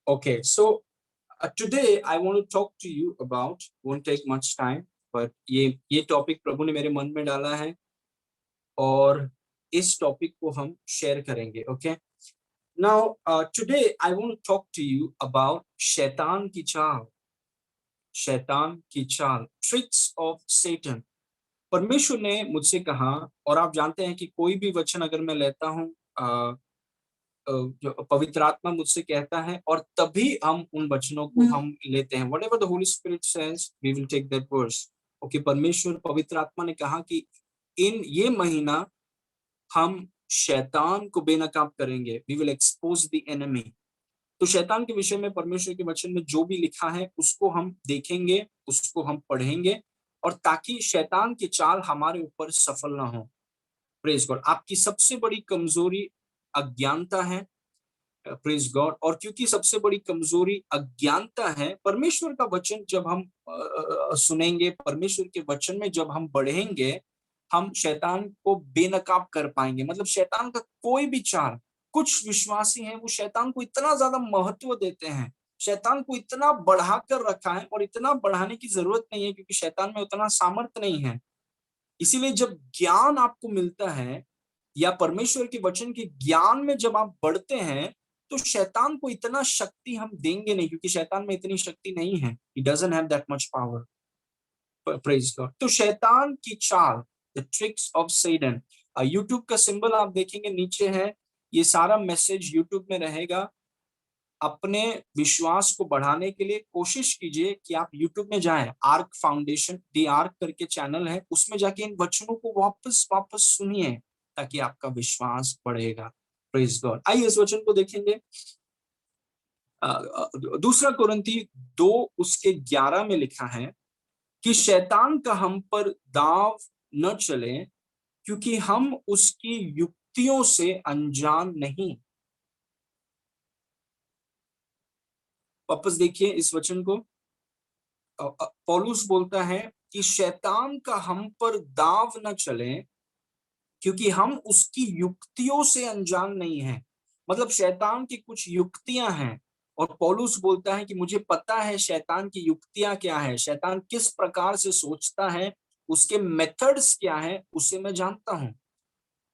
Okay, so today I want to talk to you about, won't take much time, but ये topic प्रभु ने मेरे मन में डाला है और इस टॉपिक को हम शेयर करेंगे. Okay, now today I want to talk to you about शैतान की चाल, ट्रिक्स ऑफ सेटन. परमेश्वर ने मुझसे कहा, और आप जानते हैं कि कोई भी वचन अगर मैं लेता हूं, जो पवित्र आत्मा मुझसे कहता है और तभी हम उन वचनों को हम लेते हैं. Whatever the holy spirit says we will take that verse. Okay, परमेश्वर पवित्र आत्मा ने कहा कि इन ये महीना हम शैतान को बेनकाब करेंगे. We will expose the enemy. तो शैतान के विषय में परमेश्वर के वचन में जो भी लिखा है उसको हम देखेंगे, उसको हम पढ़ेंगे, और ताकि शैतान की चाल हमारे ऊपर सफल ना हो. Praise God. आपकी सबसे बड़ी कमजोरी अज्ञानता है. Praise God. और क्योंकि सबसे बड़ी कमजोरी अज्ञानता है, परमेश्वर का वचन जब हम सुनेंगे, परमेश्वर के वचन में जब हम बढ़ेंगे, हम शैतान को बेनकाब कर पाएंगे. मतलब शैतान का कोई भी चाल, कुछ विश्वासी हैं वो शैतान को इतना ज्यादा महत्व देते हैं, शैतान को इतना बढ़ाकर रखा है, और इतना बढ़ाने की जरूरत नहीं है क्योंकि शैतान में उतना सामर्थ्य नहीं है. इसीलिए जब ज्ञान आपको मिलता है या परमेश्वर के वचन के ज्ञान में जब आप बढ़ते हैं, तो शैतान को इतना शक्ति हम देंगे नहीं, क्योंकि शैतान में इतनी शक्ति नहीं है. He doesn't have that much power. Praise God. तो शैतान की चाल, the tricks of Satan. YouTube का सिंबल आप देखेंगे नीचे है. ये सारा मैसेज यूट्यूब में रहेगा. अपने विश्वास को बढ़ाने के लिए कोशिश कीजिए कि आप यूट्यूब में जाएं. आर्क फाउंडेशन, दी आर्क करके चैनल है, उसमें जाके इन वचनों को वापस वापस सुनिए ताकि आपका विश्वास बढ़ेगा. Praise God. आइए इस वचन को देखेंगे. दूसरा कुरिन्थी 2:11 में लिखा है कि शैतान का हम पर दाव न चले, क्योंकि हम उसकी युक्तियों से अनजान नहीं. वापस देखिए इस वचन को. पौलुस बोलता है कि शैतान का हम पर दाव न चले, क्योंकि हम उसकी युक्तियों से अनजान नहीं हैं. मतलब शैतान की कुछ युक्तियां हैं, और पौलुस बोलता है कि मुझे पता है शैतान की युक्तियां क्या है, शैतान किस प्रकार से सोचता है, उसके मेथड्स क्या है, उसे मैं जानता हूं.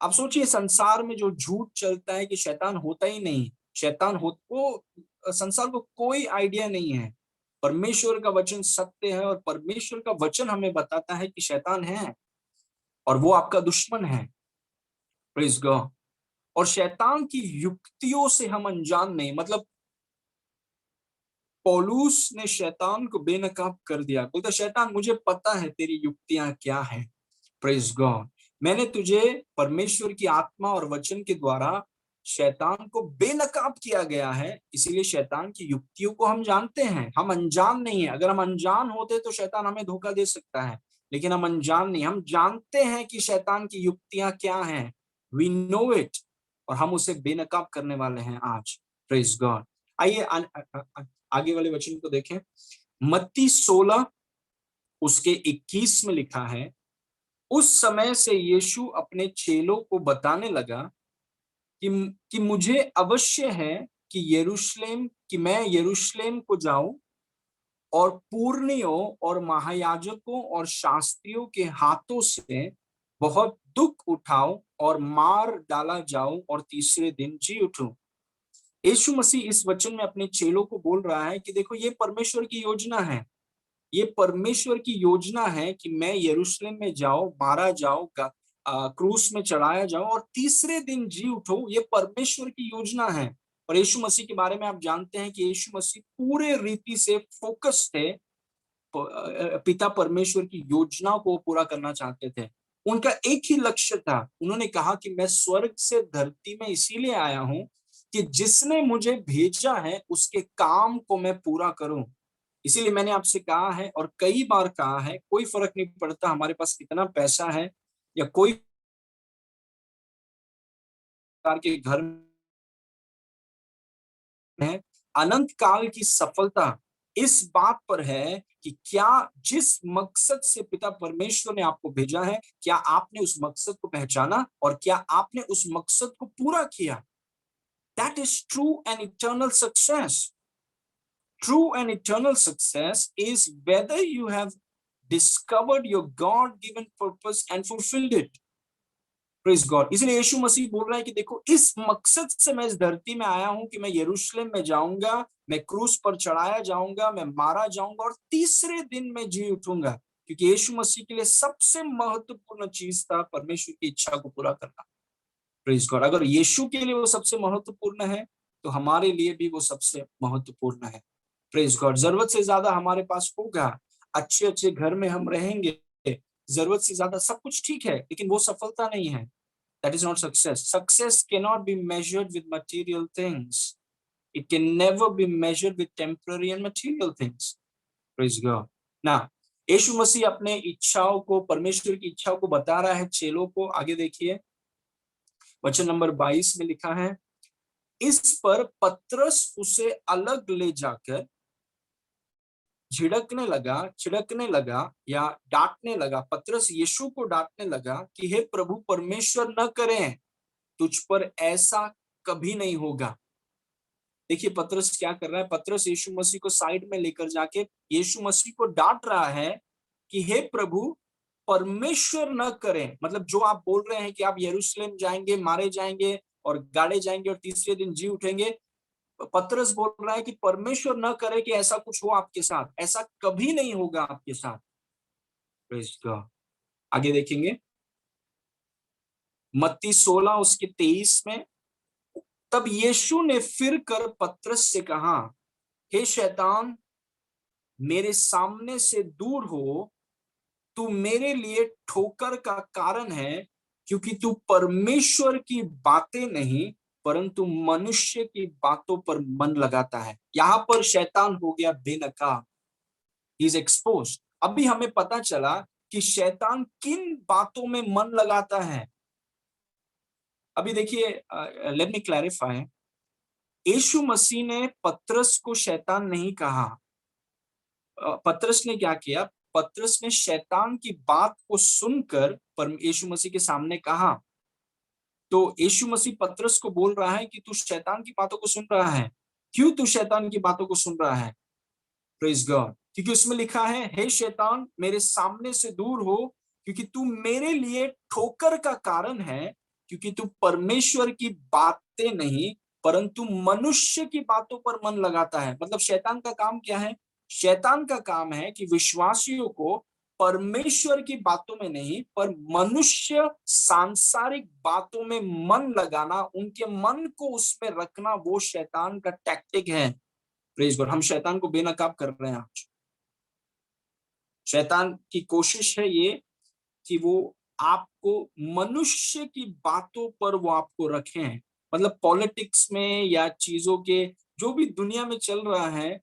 आप सोचिए, संसार में जो झूठ चलता है कि शैतान होता ही नहीं, शैतान हो वो संसार को कोई आइडिया नहीं है. परमेश्वर का वचन सत्य है, और परमेश्वर का वचन हमें बताता है कि शैतान है और वो आपका दुश्मन है. Praise God. और शैतान की युक्तियों से हम अनजान नहीं. मतलब पौलुस ने शैतान को बेनकाब कर दिया. बोलता शैतान मुझे पता है तेरी युक्तियां क्या है. Praise God. मैंने तुझे परमेश्वर की आत्मा और वचन के द्वारा शैतान को बेनकाब किया गया है, इसीलिए शैतान की युक्तियों को हम जानते हैं. हम अनजान नहीं है. अगर हम अनजान होते तो शैतान हमें धोखा दे सकता है, लेकिन हम अनजान नहीं, हम जानते हैं कि शैतान की युक्तियां क्या हैं. वी नो इट, और हम उसे बेनकाब करने वाले हैं आज. Praise God. आइए आगे वाले वचन को देखें. मत्ती 16 उसके 21 में लिखा है, उस समय से यीशु अपने चेलों को बताने लगा कि मुझे अवश्य है कि मैं यरूशलेम को जाऊं और पुरनियों और महायाजकों और शास्त्रियों के हाथों से बहुत दुख उठाऊं और मार डाला जाऊं और तीसरे दिन जी उठूं. यीशु मसीह इस वचन में अपने चेलों को बोल रहा है कि देखो, ये परमेश्वर की योजना है. ये परमेश्वर की योजना है कि मैं यरूशलेम में जाऊं, मारा जाऊं, क्रूस में चढ़ाया जाऊं और तीसरे दिन जी उठूं. ये परमेश्वर की योजना है. और यीशु मसीह के बारे में आप जानते हैं कि यीशु मसीह पूरे रीति से फोकस थे. पिता परमेश्वर की योजना को पूरा करना चाहते थे. उनका एक ही लक्ष्य था. उन्होंने कहा कि मैं स्वर्ग से धरती में इसीलिए आया हूं कि जिसने मुझे भेजा है उसके काम को मैं पूरा करूं. इसीलिए मैंने आपसे कहा है और कई बार कहा है, कोई फर्क नहीं पड़ता हमारे पास कितना पैसा है या कोई प्रकार के घर में, अनंत काल की सफलता इस बात पर है कि क्या जिस मकसद से पिता परमेश्वर ने आपको भेजा है, क्या आपने उस मकसद को पहचाना और क्या आपने उस मकसद को पूरा किया. That is true and eternal success. true and eternal success is whether you have discovered your God-given purpose and fulfilled it. Praise God. इसलिए यीशु मसीह बोल रहा है कि देखो, इस मकसद से मैं इस धरती में आया हूं कि मैं यरूशलेम में जाऊंगा, मैं क्रूस पर चढ़ाया जाऊंगा, मैं मारा जाऊंगा और तीसरे दिन में जी उठूंगा, क्योंकि यीशु मसीह के लिए सबसे महत्वपूर्ण चीज था परमेश्वर की इच्छा को पूरा करना। Praise God. अगर यीशु के लिए वो सबसे महत्वपूर्ण है तो हमारे लिए भी वो सबसे महत्वपूर्ण है। Praise God. जरूरत से ज्यादा हमारे पास होगा, अच्छे अच्छे घर में हम रहेंगे, जरूरत से ज्यादा सब कुछ ठीक है, लेकिन वो सफलता नहीं है। That is not success. Success cannot be measured with material things. It can never be measured with temporary and material things. Praise God. Now, यीशु मसीह अपने इच्छाओं को, परमेश्वर की इच्छाओं को बता रहा है चेलों को। आगे देखिए, वचन नंबर 22 में लिखा है, इस पर पतरस उसे अलग ले जाकर छिड़कने लगा या डांटने लगा। पतरस यीशु को डांटने लगा कि हे प्रभु, परमेश्वर न करें, तुझ पर ऐसा कभी नहीं होगा। देखिए पतरस क्या कर रहा है। पतरस यीशु मसीह को साइड में लेकर जाके यीशु मसीह को डांट रहा है कि हे प्रभु, परमेश्वर न करें, मतलब जो आप बोल रहे हैं कि आप यरूशलेम जाएंगे, मारे जाएंगे और गाड़े जाएंगे और तीसरे दिन जी उठेंगे, पतरस बोल रहा है कि परमेश्वर न करे कि ऐसा कुछ हो आपके साथ, ऐसा कभी नहीं होगा आपके साथ। Praise God. आगे देखेंगे मत्ती 16 उसके 23 में, तब यीशु ने फिर कर पतरस से कहा, हे शैतान, मेरे सामने से दूर हो, तू मेरे लिए ठोकर का कारण है, क्योंकि तू परमेश्वर की बातें नहीं परंतु मनुष्य की बातों पर मन लगाता है। यहां पर शैतान हो गया बेनकाब, ही इज एक्सपोज्ड। अभी हमें पता चला कि शैतान किन बातों में मन लगाता है। अभी देखिए, लेट मी क्लैरिफाई, यीशु मसीह ने पतरस को शैतान नहीं कहा। पतरस ने क्या किया? पतरस ने शैतान की बात को सुनकर यीशु मसीह के सामने कहा। तो यीशु मसीह पतरस को बोल रहा है कि तू शैतान की बातों को सुन रहा है। क्यों तू शैतान की बातों को सुन रहा है? Praise God. क्योंकि उसमें लिखा है, हे शैतान, मेरे सामने से दूर हो, क्योंकि तू मेरे लिए ठोकर का कारण है, क्योंकि तू परमेश्वर की बातें नहीं परंतु मनुष्य की बातों पर मन लगाता है। मतलब शैतान का काम क्या है? शैतान का काम है कि विश्वासियों को परमेश्वर की बातों में नहीं पर मनुष्य सांसारिक बातों में मन लगाना, उनके मन को उसमें रखना, वो शैतान का टैक्टिक है। Praise God. हम शैतान को बेनकाब कर रहे हैं आज। शैतान की कोशिश है ये कि वो आपको मनुष्य की बातों पर वो आपको रखें। मतलब पॉलिटिक्स में या चीजों के जो भी दुनिया में चल रहा है,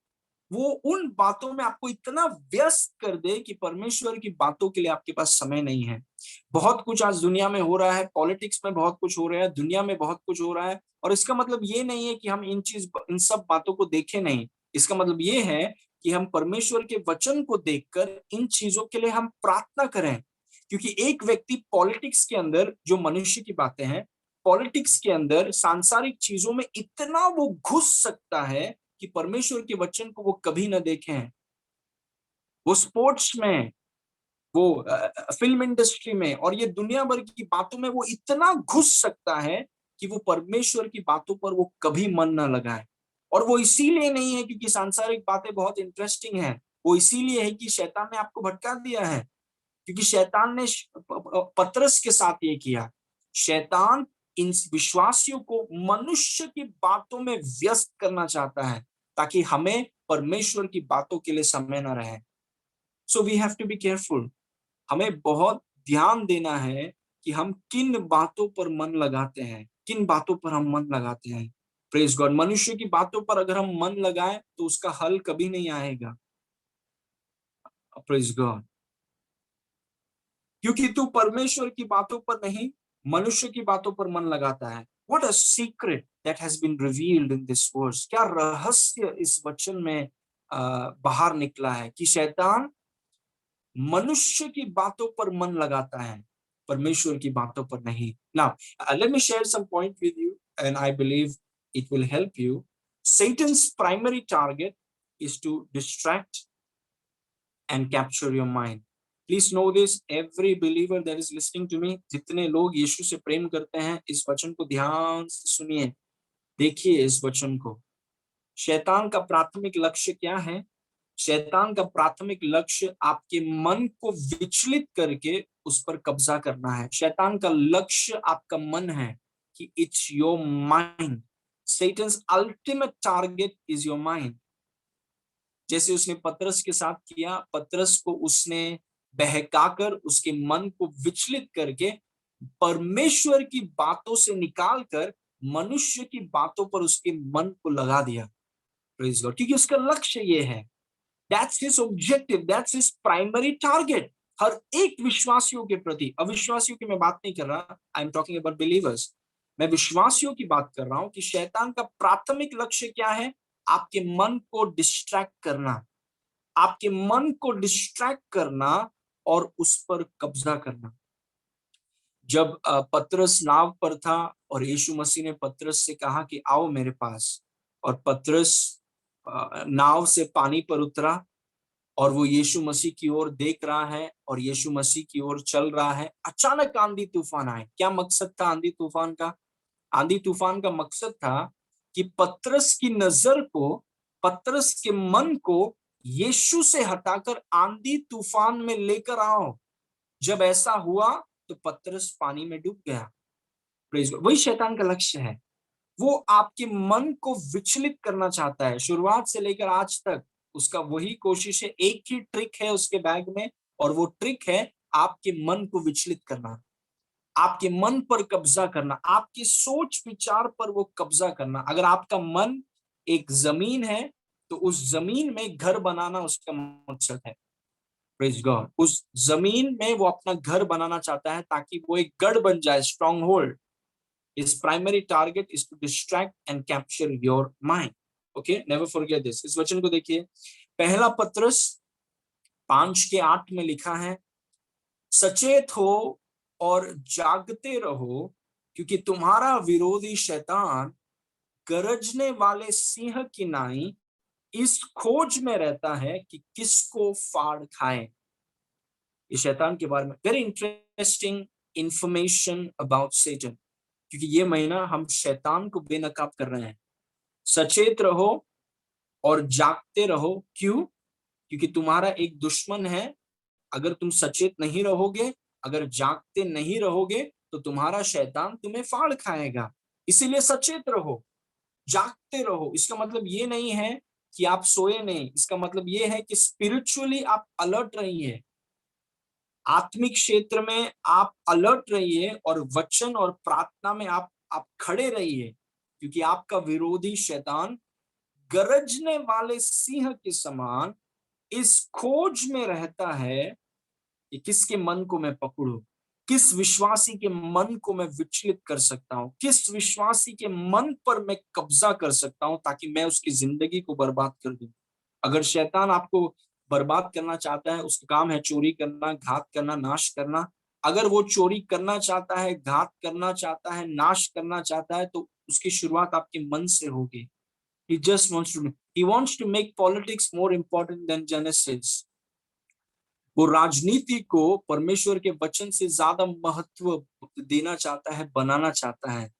वो उन बातों में आपको इतना व्यस्त कर दे कि परमेश्वर की बातों के लिए आपके पास समय नहीं है। बहुत कुछ आज दुनिया में हो रहा है, पॉलिटिक्स में बहुत कुछ हो रहा है, दुनिया में बहुत कुछ हो रहा है, और इसका मतलब ये नहीं है कि हम इन सब बातों को देखें नहीं। इसका मतलब ये है कि हम परमेश्वर के वचन को देखकर इन चीजों के लिए हम प्रार्थना करें। क्योंकि एक व्यक्ति पॉलिटिक्स के अंदर, जो मनुष्य की बातें हैं, पॉलिटिक्स के अंदर सांसारिक चीजों में इतना वो घुस सकता है कि परमेश्वर के वचन को वो कभी ना देखें। वो स्पोर्ट्स में, वो फिल्म इंडस्ट्री में और ये दुनिया भर की बातों में वो इतना घुस सकता है कि वो परमेश्वर की बातों पर वो कभी मन ना लगाए। और वो इसीलिए नहीं है क्योंकि सांसारिक बातें बहुत इंटरेस्टिंग हैं, वो इसीलिए है कि शैतान ने आपको भटका दिया है। क्योंकि शैतान ने पतरस के साथ ये किया। शैतान इन विश्वासियों को मनुष्य की बातों में व्यस्त करना चाहता है ताकि हमें परमेश्वर की बातों के लिए समय न रहे। So we have to be careful. हमें बहुत ध्यान देना है कि हम किन बातों पर मन लगाते हैं, किन बातों पर हम मन लगाते हैं। Praise God. मनुष्य की बातों पर अगर हम मन लगाएं तो उसका हल कभी नहीं आएगा। Praise God. क्योंकि तू परमेश्वर की बातों पर नहीं मनुष्य की बातों पर मन लगाता है। What a secret that has been revealed in this verse. क्या रहस्य इस वचन में बाहर निकला है कि शैतान मनुष्य की बातों पर मन लगाता है, परमेश्वर की बातों पर नहीं। Now, let me share some point with you and I believe it will help you. Satan's primary target is to distract and capture your mind. Please know this, every believer that is listening to me, जितने लोग यीशु से प्रेम करते हैं, इस वचन को ध्यान से सुनिए, देखिए इस वचन को। शैतान का प्राथमिक लक्ष्य क्या है? शैतान का प्राथमिक लक्ष्य आपके मन को विचलित करके उस पर कब्जा करना है। शैतान का लक्ष्य आपका मन है कि it's your mind. Satan's ultimate target is your mind. जैसे उसने पतरस के साथ किया, पतरस को उसने बहकाकर उसके मन को विचलित करके परमेश्वर की बातों से निकालकर मनुष्य की बातों पर उसके मन को लगा दिया। प्रेज गॉड, क्योंकि उसका लक्ष्य ये है। That's his objective, that's his primary target. हर एक विश्वासियों के प्रति, अविश्वासियों की मैं बात नहीं कर रहा, I am talking about believers, मैं विश्वासियों की बात कर रहा हूं कि शैतान का प्राथमिक लक्ष्य क्या है? आपके मन को डिस्ट्रैक्ट करना, आपके मन को डिस्ट्रैक्ट करना और उस पर कब्जा करना। जब पतरस नाव पर था और यीशु मसीह ने पतरस से कहा कि आओ मेरे पास, और पतरस नाव से पानी पर उतरा और वो यीशु मसीह की ओर देख रहा है और यीशु मसीह की ओर चल रहा है। अचानक आंधी तूफान आए। क्या मकसद था आंधी तूफान का? आंधी तूफान का मकसद था कि पतरस की नजर को, पतरस के मन को यीशु से हटाकर आंधी तूफान में लेकर आओ। जब ऐसा हुआ तो पतरस पानी में डूब गया। Praise God. वही शैतान का लक्ष्य है, वो आपके मन को विचलित करना चाहता है। शुरुआत से लेकर आज तक उसका वही कोशिश है, एक ही ट्रिक है उसके बैग में, और वो ट्रिक है आपके मन को विचलित करना, आपके मन पर कब्जा करना, आपकी सोच विचार पर वो कब्जा करना। अगर आपका मन एक जमीन है तो उस जमीन में घर बनाना उसका मकसद है। Praise God. उस जमीन में वो अपना घर बनाना चाहता है ताकि वो एक गढ़ बन जाए, strong hold. His primary target is to distract and capture your mind. Okay, never forget this. इस वचन को देखिए, पहला पत्रस 5:8 में लिखा है, सचेत हो और जागते रहो, क्योंकि तुम्हारा विरोधी शैतान गरजने वाले सिंह की नाई इस खोज में रहता है कि किसको फाड़ खाए। ये शैतान के बारे में वेरी इंटरेस्टिंग इंफॉर्मेशन अबाउट सेटन, क्योंकि ये महीना हम शैतान को बेनकाब कर रहे हैं। सचेत रहो और जागते रहो। क्यों? क्योंकि तुम्हारा एक दुश्मन है। अगर तुम सचेत नहीं रहोगे, अगर जागते नहीं रहोगे, तो तुम्हारा शैतान तुम्हें फाड़ खाएगा। इसीलिए सचेत रहो, जागते रहो। इसका मतलब ये नहीं है कि आप सोए नहीं, इसका मतलब ये है कि स्पिरिचुअली आप अलर्ट रहिए, आत्मिक क्षेत्र में आप अलर्ट रहिए और वचन और प्रार्थना में आप खड़े रहिए, क्योंकि आपका विरोधी शैतान गरजने वाले सिंह के समान इस खोज में रहता है कि किसके मन को मैं पकड़ूं, किस विश्वासी के मन को मैं विचलित कर सकता हूं, किस विश्वासी के मन पर मैं कब्जा कर सकता हूं ताकि मैं उसकी जिंदगी को बर्बाद कर दूं। अगर शैतान आपको बर्बाद करना चाहता है, उसका काम है चोरी करना, घात करना, नाश करना। अगर वो चोरी करना चाहता है, घात करना चाहता है, नाश करना चाहता है, तो उसकी शुरुआत आपके मन से होगी। He wants to make politics more important than Genesis. वो राजनीति को परमेश्वर के वचन से ज्यादा महत्व देना चाहता है, बनाना चाहता है।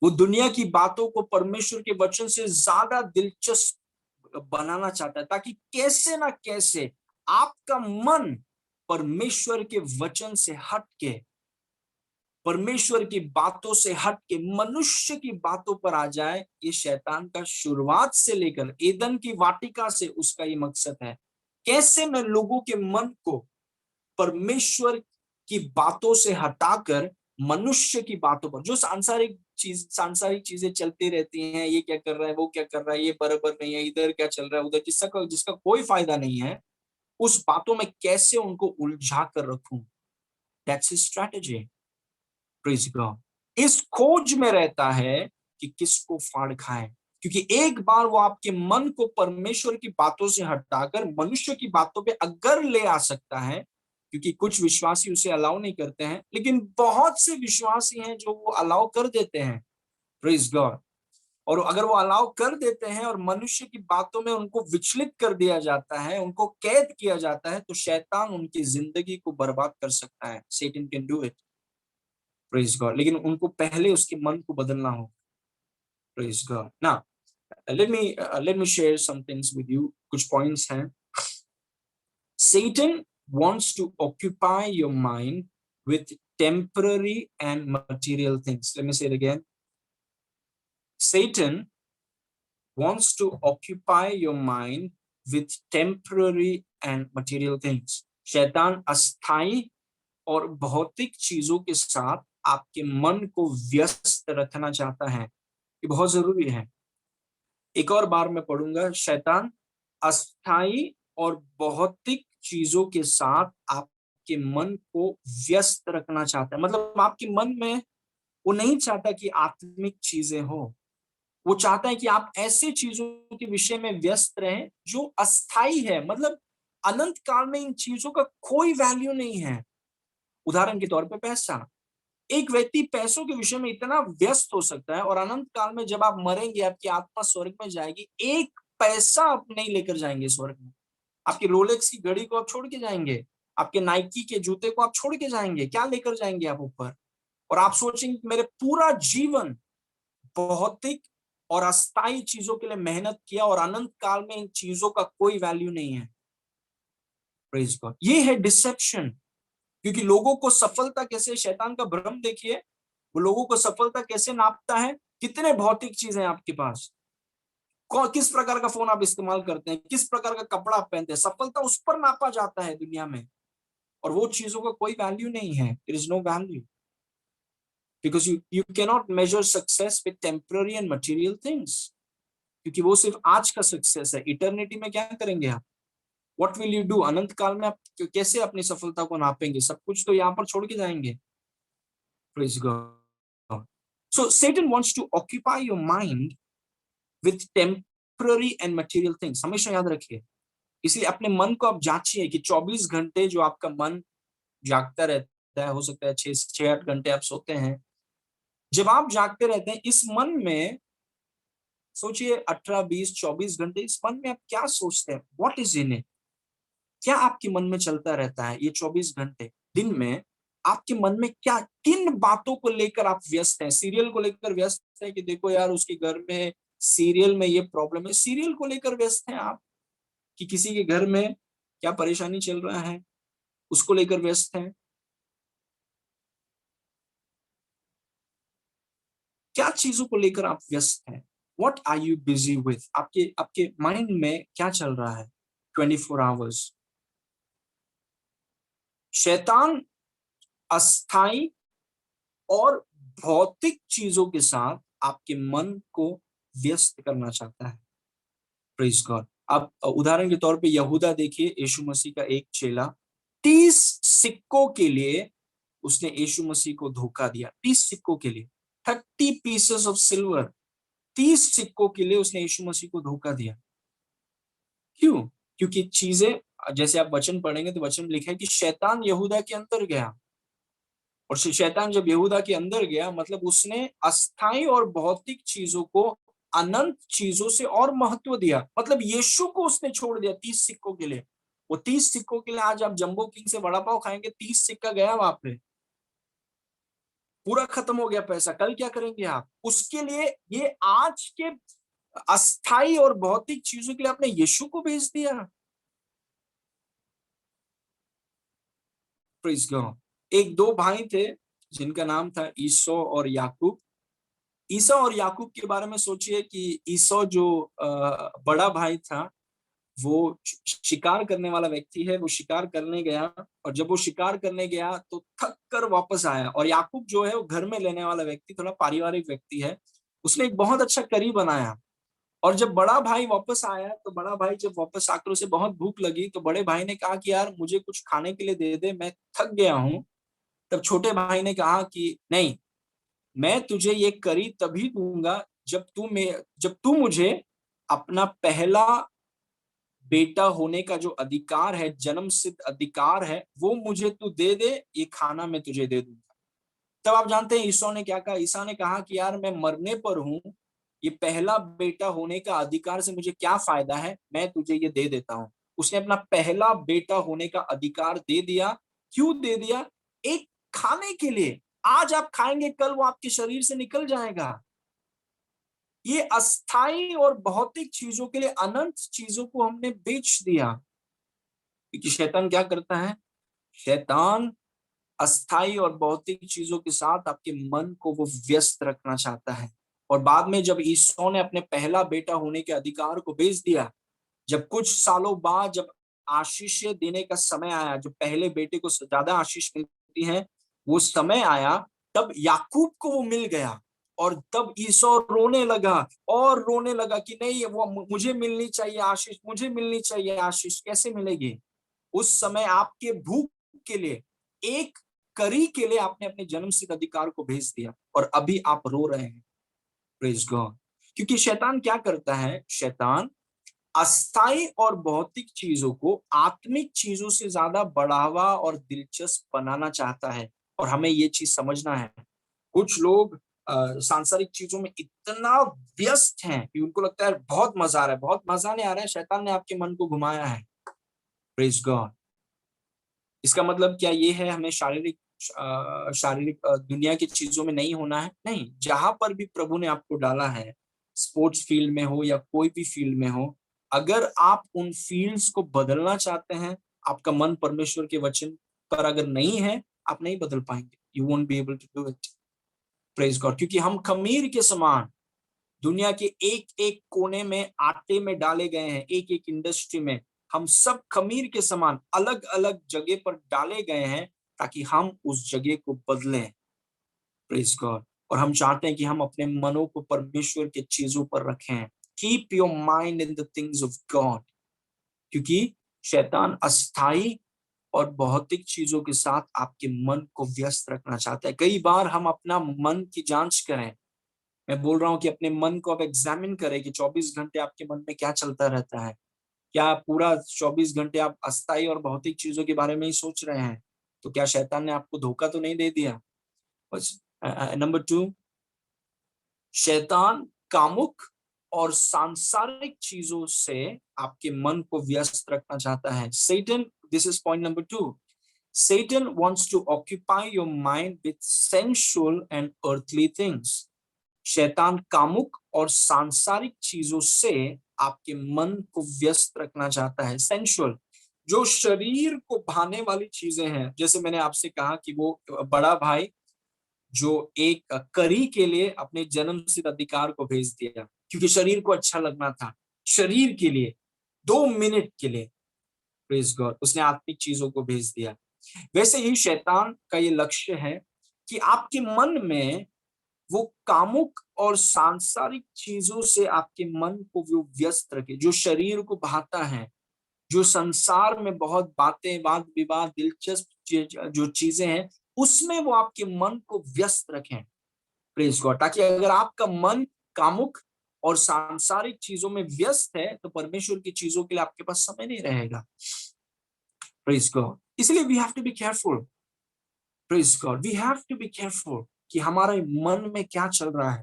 वो दुनिया की बातों को परमेश्वर के वचन से ज्यादा दिलचस्प बनाना चाहता है, ताकि कैसे ना कैसे आपका मन परमेश्वर के वचन से हट के, परमेश्वर की बातों से हट के मनुष्य की बातों पर आ जाए। ये शैतान का शुरुआत से लेकर एदन की वाटिका से उसका ये मकसद है, कैसे मैं लोगों के मन को परमेश्वर की बातों से हटाकर मनुष्य की बातों पर, जो सांसारिक चीजें चलती रहती हैं, ये क्या कर रहा है, वो क्या कर रहा है, ये बराबर नहीं है, इधर क्या चल रहा है, उधर, जिसका कोई फायदा नहीं है, उस बातों में कैसे उनको उलझा कर रखूं। That's his strategy. Praise God. इस खोज में रहता है कि किसको फाड़ खाए, क्योंकि एक बार वो आपके मन को परमेश्वर की बातों से हटाकर मनुष्य की बातों पे अगर ले आ सकता है, क्योंकि कुछ विश्वासी उसे अलाउ नहीं करते हैं, लेकिन बहुत से विश्वासी हैं जो वो अलाउ कर देते हैं। Praise God. और अगर वो अलाउ कर देते हैं और मनुष्य की बातों में उनको विचलित कर दिया जाता है, उनको कैद किया जाता है, तो शैतान उनकी जिंदगी को बर्बाद कर सकता है। Satan can do it, praise God। लेकिन उनको पहले उसके मन को बदलना होगा, praise God। Now let me share some things with you। कुछ पॉइंट्स हैं। Satan wants to occupy your mind with temporary and material things। Let me say it again। Satan wants to occupy your mind with temporary and material things। शैतान अस्थाई और भौतिक चीजों के साथ आपके मन को व्यस्त रखना चाहता है। ये बहुत जरूरी है। एक और बार मैं पढ़ूंगा। शैतान अस्थाई और भौतिक चीजों के साथ आपके मन को व्यस्त रखना चाहता है। मतलब आपके मन में वो नहीं चाहता कि आत्मिक चीजें हो। वो चाहता है कि आप ऐसे चीजों के विषय में व्यस्त रहें जो अस्थाई है। मतलब अनंत काल में इन चीजों का कोई वैल्यू नहीं है। उदाहरण के तौर पे पैसा। एक व्यक्ति पैसों के विषय में इतना व्यस्त हो सकता है और अनंत काल में जब आप मरेंगे, आपकी आत्मा स्वर्ग में जाएगी, एक पैसा आप नहीं लेकर जाएंगे स्वर्ग में। आपकी रोलेक्स की घड़ी को आप छोड़ के जाएंगे, आपके नाइकी के जूते को आप छोड़ के जाएंगे। क्या लेकर जाएंगे आप ऊपर? और आप सोचेंगे मेरे पूरा जीवन भौतिक और अस्थाई चीजों के लिए मेहनत किया और अनंत काल में इन चीजों का कोई वैल्यू नहीं है। Praise God. ये है डिसेप्शन। क्योंकि लोगों को सफलता कैसे, शैतान का भ्रम देखिए, वो लोगों को सफलता कैसे नापता है। कितने भौतिक चीजें हैं आपके पास, किस प्रकार का फोन आप इस्तेमाल करते हैं, किस प्रकार का कपड़ा आप पहनते हैं, सफलता उस पर नापा जाता है दुनिया में। और वो चीजों का कोई वैल्यू नहीं है। There is no value. Because you can not measure success with temporary and material things. क्योंकि वो सिर्फ आज का सक्सेस है। इटर्निटी में क्या करेंगे आप? What will you do? अनंत काल में आप कैसे अपनी सफलता को नापेंगे? सब कुछ तो यहाँ पर छोड़ के जाएंगे। Praise God. So Satan wants to occupy your mind with temporary and material things। हमेशा याद रखिए। इसलिए अपने मन को आप जांचिए कि 24 घंटे जो आपका मन जागता रहता है, हो सकता है 6-8 घंटे आप सोते हैं। जब आप जागते रहते हैं, इस मन में सोचिए 18, 20, 24 घंटे इस मन में आप क्या सोचते हैं? What is in it? क्या आपके मन में चलता रहता है ये 24 घंटे? दिन में आपके मन में क्या, किन बातों को लेकर आप व्यस्त हैं? सीरियल को लेकर व्यस्त है कि देखो यार उसके घर में सीरियल में ये प्रॉब्लम है, सीरियल को लेकर व्यस्त हैं आप? कि किसी के घर में क्या परेशानी चल रहा है उसको लेकर व्यस्त हैं? क्या चीजों को लेकर आप व्यस्त हैं? What are you busy with? आपके आपके माइंड में क्या चल रहा है 24 आवर्स? शैतान अस्थाई और भौतिक चीजों के साथ आपके मन को व्यस्त करना चाहता है। Praise God. अब उदाहरण के तौर पे यहूदा देखिए, यीशु मसीह का एक चेला। 30 सिक्कों के लिए उसने यीशु मसीह को धोखा दिया। 30 सिक्कों के लिए, 30 पीसेस ऑफ सिल्वर। 30 सिक्कों के लिए उसने यीशु मसीह को धोखा दिया। क्यों? क्योंकि चीजें, जैसे आप वचन पढ़ेंगे तो वचन में लिखा है कि शैतान यहूदा के अंदर गया। और शैतान जब यहूदा के अंदर गया, मतलब उसने अस्थाई और भौतिक चीजों को अनंत चीजों से और महत्व दिया। मतलब यीशु को उसने छोड़ दिया 30 सिक्कों के लिए। वो 30 सिक्कों के लिए आज आप जंबो किंग से वड़ा पाव खाएंगे, 30 सिक्का गया वहां पे, पूरा खत्म हो गया पैसा। कल क्या करेंगे आप उसके लिए? ये आज के अस्थाई और भौतिक चीजों के लिए आपने यीशु को भेज दिया। Praise God. एक दो भाई थे जिनका नाम था ईसो और याकूब। ईसा और याकूब के बारे में सोचिए कि ईसो जो बड़ा भाई था, वो शिकार करने वाला व्यक्ति है। वो शिकार करने गया और जब वो शिकार करने गया तो थक कर वापस आया। और याकूब जो है वो घर में लेने वाला व्यक्ति, थोड़ा पारिवारिक व्यक्ति है। उसने एक बहुत अच्छा करी बनाया। और जब बड़ा भाई वापस आया तो बड़ा भाई जब वापस आकर उसे बहुत भूख लगी तो बड़े भाई ने कहा कि यार मुझे कुछ खाने के लिए दे दे, मैं थक गया हूं। तब छोटे भाई ने कहा कि नहीं, मैं तुझे ये करी तभी दूंगा जब तू मुझे अपना पहला बेटा होने का जो अधिकार है, जन्म सिद्ध अधिकार है, वो मुझे तू दे दे, ये खाना मैं तुझे दे दूंगा। तब आप जानते हैं ईसो ने क्या कहा? ईसा ने कहा कि यार मैं मरने पर हूं, ये पहला बेटा होने का अधिकार से मुझे क्या फायदा है, मैं तुझे ये दे देता हूँ। उसने अपना पहला बेटा होने का अधिकार दे दिया। क्यों दे दिया? एक खाने के लिए। आज आप खाएंगे, कल वो आपके शरीर से निकल जाएगा। ये अस्थाई और भौतिक चीजों के लिए अनंत चीजों को हमने बेच दिया। क्योंकि शैतान क्या करता है? शैतान अस्थाई और भौतिक चीजों के साथ आपके मन को वो व्यस्त रखना चाहता है। और बाद में जब ईसो ने अपने पहला बेटा होने के अधिकार को बेच दिया, जब कुछ सालों बाद जब आशीष देने का समय आया, जब पहले बेटे को ज्यादा आशीष मिलती है, वो समय आया, तब याकूब को वो मिल गया। और तब ईसो रोने लगा और रोने लगा कि नहीं, वो मुझे मिलनी चाहिए आशीष, मुझे मिलनी चाहिए आशीष। कैसे मिलेगी? उस समय आपके भूख के लिए, एक करी के लिए आपने अपने जन्मसिद्ध अधिकार को भेज दिया और अभी आप रो रहे हैं। Praise God. क्योंकि शैतान क्या करता है? शैतान अस्थाई और भौतिक चीजों को आत्मिक चीजों से ज्यादा बढ़ावा और दिलचस्प बनाना चाहता है। और हमें ये चीज समझना है। कुछ लोग सांसारिक चीजों में इतना व्यस्त हैं कि उनको लगता है बहुत मजा आ रहा है। बहुत मजा नहीं आ रहा है, शैतान ने आपके मन को घुमाया है। Praise God. इसका मतलब क्या ये है हमें शारीरिक दुनिया की चीजों में नहीं होना है? नहीं। जहां पर भी प्रभु ने आपको डाला है, स्पोर्ट्स फील्ड में हो या कोई भी फील्ड में हो, अगर आप उन फील्ड्स को बदलना चाहते हैं, आपका मन परमेश्वर के वचन पर अगर नहीं है, आप नहीं बदल पाएंगे। You won't be able to do it. Praise God. क्योंकि हम खमीर के समान दुनिया के एक एक कोने में आटे में डाले गए हैं। एक एक इंडस्ट्री में हम सब खमीर के समान अलग अलग जगह पर डाले गए हैं, ताकि हम उस जगह को बदलें। Praise God. और हम चाहते हैं कि हम अपने मनों को परमेश्वर के चीजों पर रखें। Keep your mind in the things of God. क्योंकि शैतान अस्थाई और भौतिक चीजों के साथ आपके मन को व्यस्त रखना चाहता है। कई बार हम अपना मन की जांच करें। मैं बोल रहा हूँ कि अपने मन को आप एग्जामिन करें कि 24 घंटे आपके मन में क्या चलता रहता है। क्या पूरा 24 घंटे आप अस्थाई और भौतिक चीजों के बारे में ही सोच रहे हैं? तो क्या शैतान ने आपको धोखा तो नहीं दे दिया? बस। नंबर 2, शैतान कामुक और सांसारिक चीजों से आपके मन को व्यस्त रखना चाहता है। Satan, this is point number 2. Satan wants to occupy your mind with sensual and earthly things. शैतान कामुक और सांसारिक चीजों से आपके मन को व्यस्त रखना चाहता है। सेंसुअल, जो शरीर को भाने वाली चीजें हैं। जैसे मैंने आपसे कहा कि वो बड़ा भाई जो एक करी के लिए अपने जन्मसिद्ध अधिकार को भेज दिया, क्योंकि शरीर को अच्छा लगना था। शरीर के लिए 2 मिनट के लिए, प्रेज गॉड, उसने आत्मिक चीजों को भेज दिया। वैसे ही शैतान का ये लक्ष्य है कि आपके मन में वो कामुक और सांसारिक चीजों से आपके मन को वो व्यस्त रखे। जो शरीर को भाता है, जो संसार में बहुत बातें, वाद विवाद, दिलचस्प जो चीजें हैं, उसमें वो आपके मन को व्यस्त रखें। Praise God. ताकि अगर आपका मन कामुक और सांसारिक चीजों में व्यस्त है, तो परमेश्वर की चीजों के लिए आपके पास समय नहीं रहेगा। Praise God. इसलिए we have to be careful. Praise God. We have to be careful कि हमारे मन में क्या चल रहा है।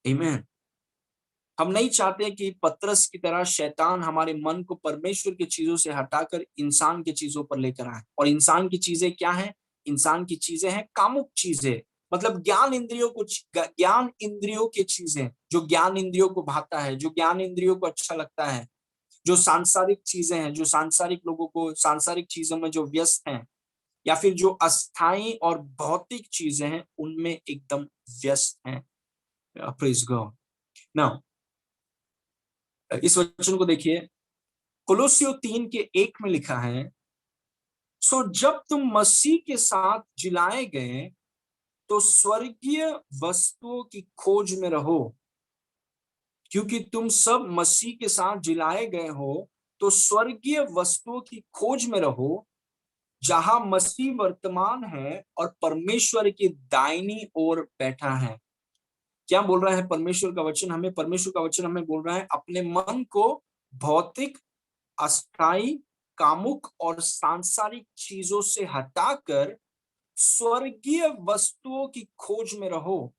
आमीन। हम नहीं चाहते कि पतरस की तरह शैतान हमारे मन को परमेश्वर की चीजों से हटाकर इंसान की चीजों पर लेकर आए। और इंसान की चीजें क्या है? इंसान की चीजें हैं कामुक चीजें। मतलब ज्ञान इंद्रियों की चीजें, जो ज्ञान इंद्रियों को भाता है, जो ज्ञान इंद्रियों को अच्छा लगता है, जो सांसारिक चीजें हैं, जो सांसारिक लोगों को सांसारिक चीजों में जो व्यस्त हैं, या फिर जो अस्थाई और भौतिक चीजें हैं, उनमें एकदम व्यस्त हैं। Praise God. नाउ इस वचन को देखिए, कोलोसियों 3:1 में लिखा है, सो जब तुम मसीह के साथ जिलाए गए, तो स्वर्गीय वस्तुओं की खोज में रहो। क्योंकि तुम सब मसीह के साथ जिलाए गए हो, तो स्वर्गीय वस्तुओं की खोज में रहो, जहां मसीह वर्तमान है और परमेश्वर की दाहिनी ओर बैठा है। क्या बोल रहा है परमेश्वर का वचन हमें? परमेश्वर का वचन हमें बोल रहा है अपने मन को भौतिक, अस्थाई, कामुक और सांसारिक चीजों से हटाकर स्वर्गीय वस्तुओं की खोज में रहो।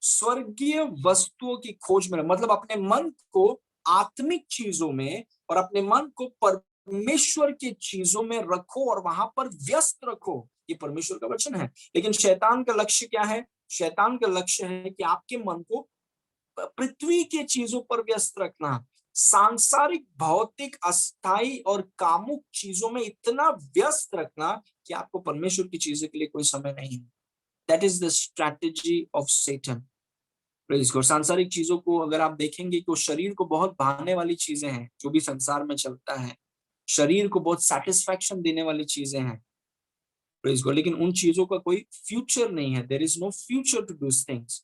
स्वर्गीय वस्तुओं की खोज में, मतलब अपने मन को आत्मिक चीजों में और अपने मन को परमेश्वर की चीजों में रखो और वहां पर व्यस्त रखो। ये परमेश्वर का वचन है। लेकिन शैतान का लक्ष्य क्या है? शैतान का लक्ष्य है कि आपके मन को पृथ्वी के चीजों पर व्यस्त रखना, सांसारिक, भौतिक, अस्थाई और कामुक चीजों में इतना व्यस्त रखना कि आपको परमेश्वर की चीजों के लिए कोई समय नहीं है। That is the strategy of Satan. Praise God. सांसारिक चीजों को अगर आप देखेंगे कि शरीर को बहुत भाने वाली चीजें हैं, जो भी संसार में चलता है, शरीर को बहुत सेटिस्फैक्शन देने वाली चीजें हैं। Praise God. लेकिन उन चीजों का कोई फ्यूचर नहीं है। There is no future to those things.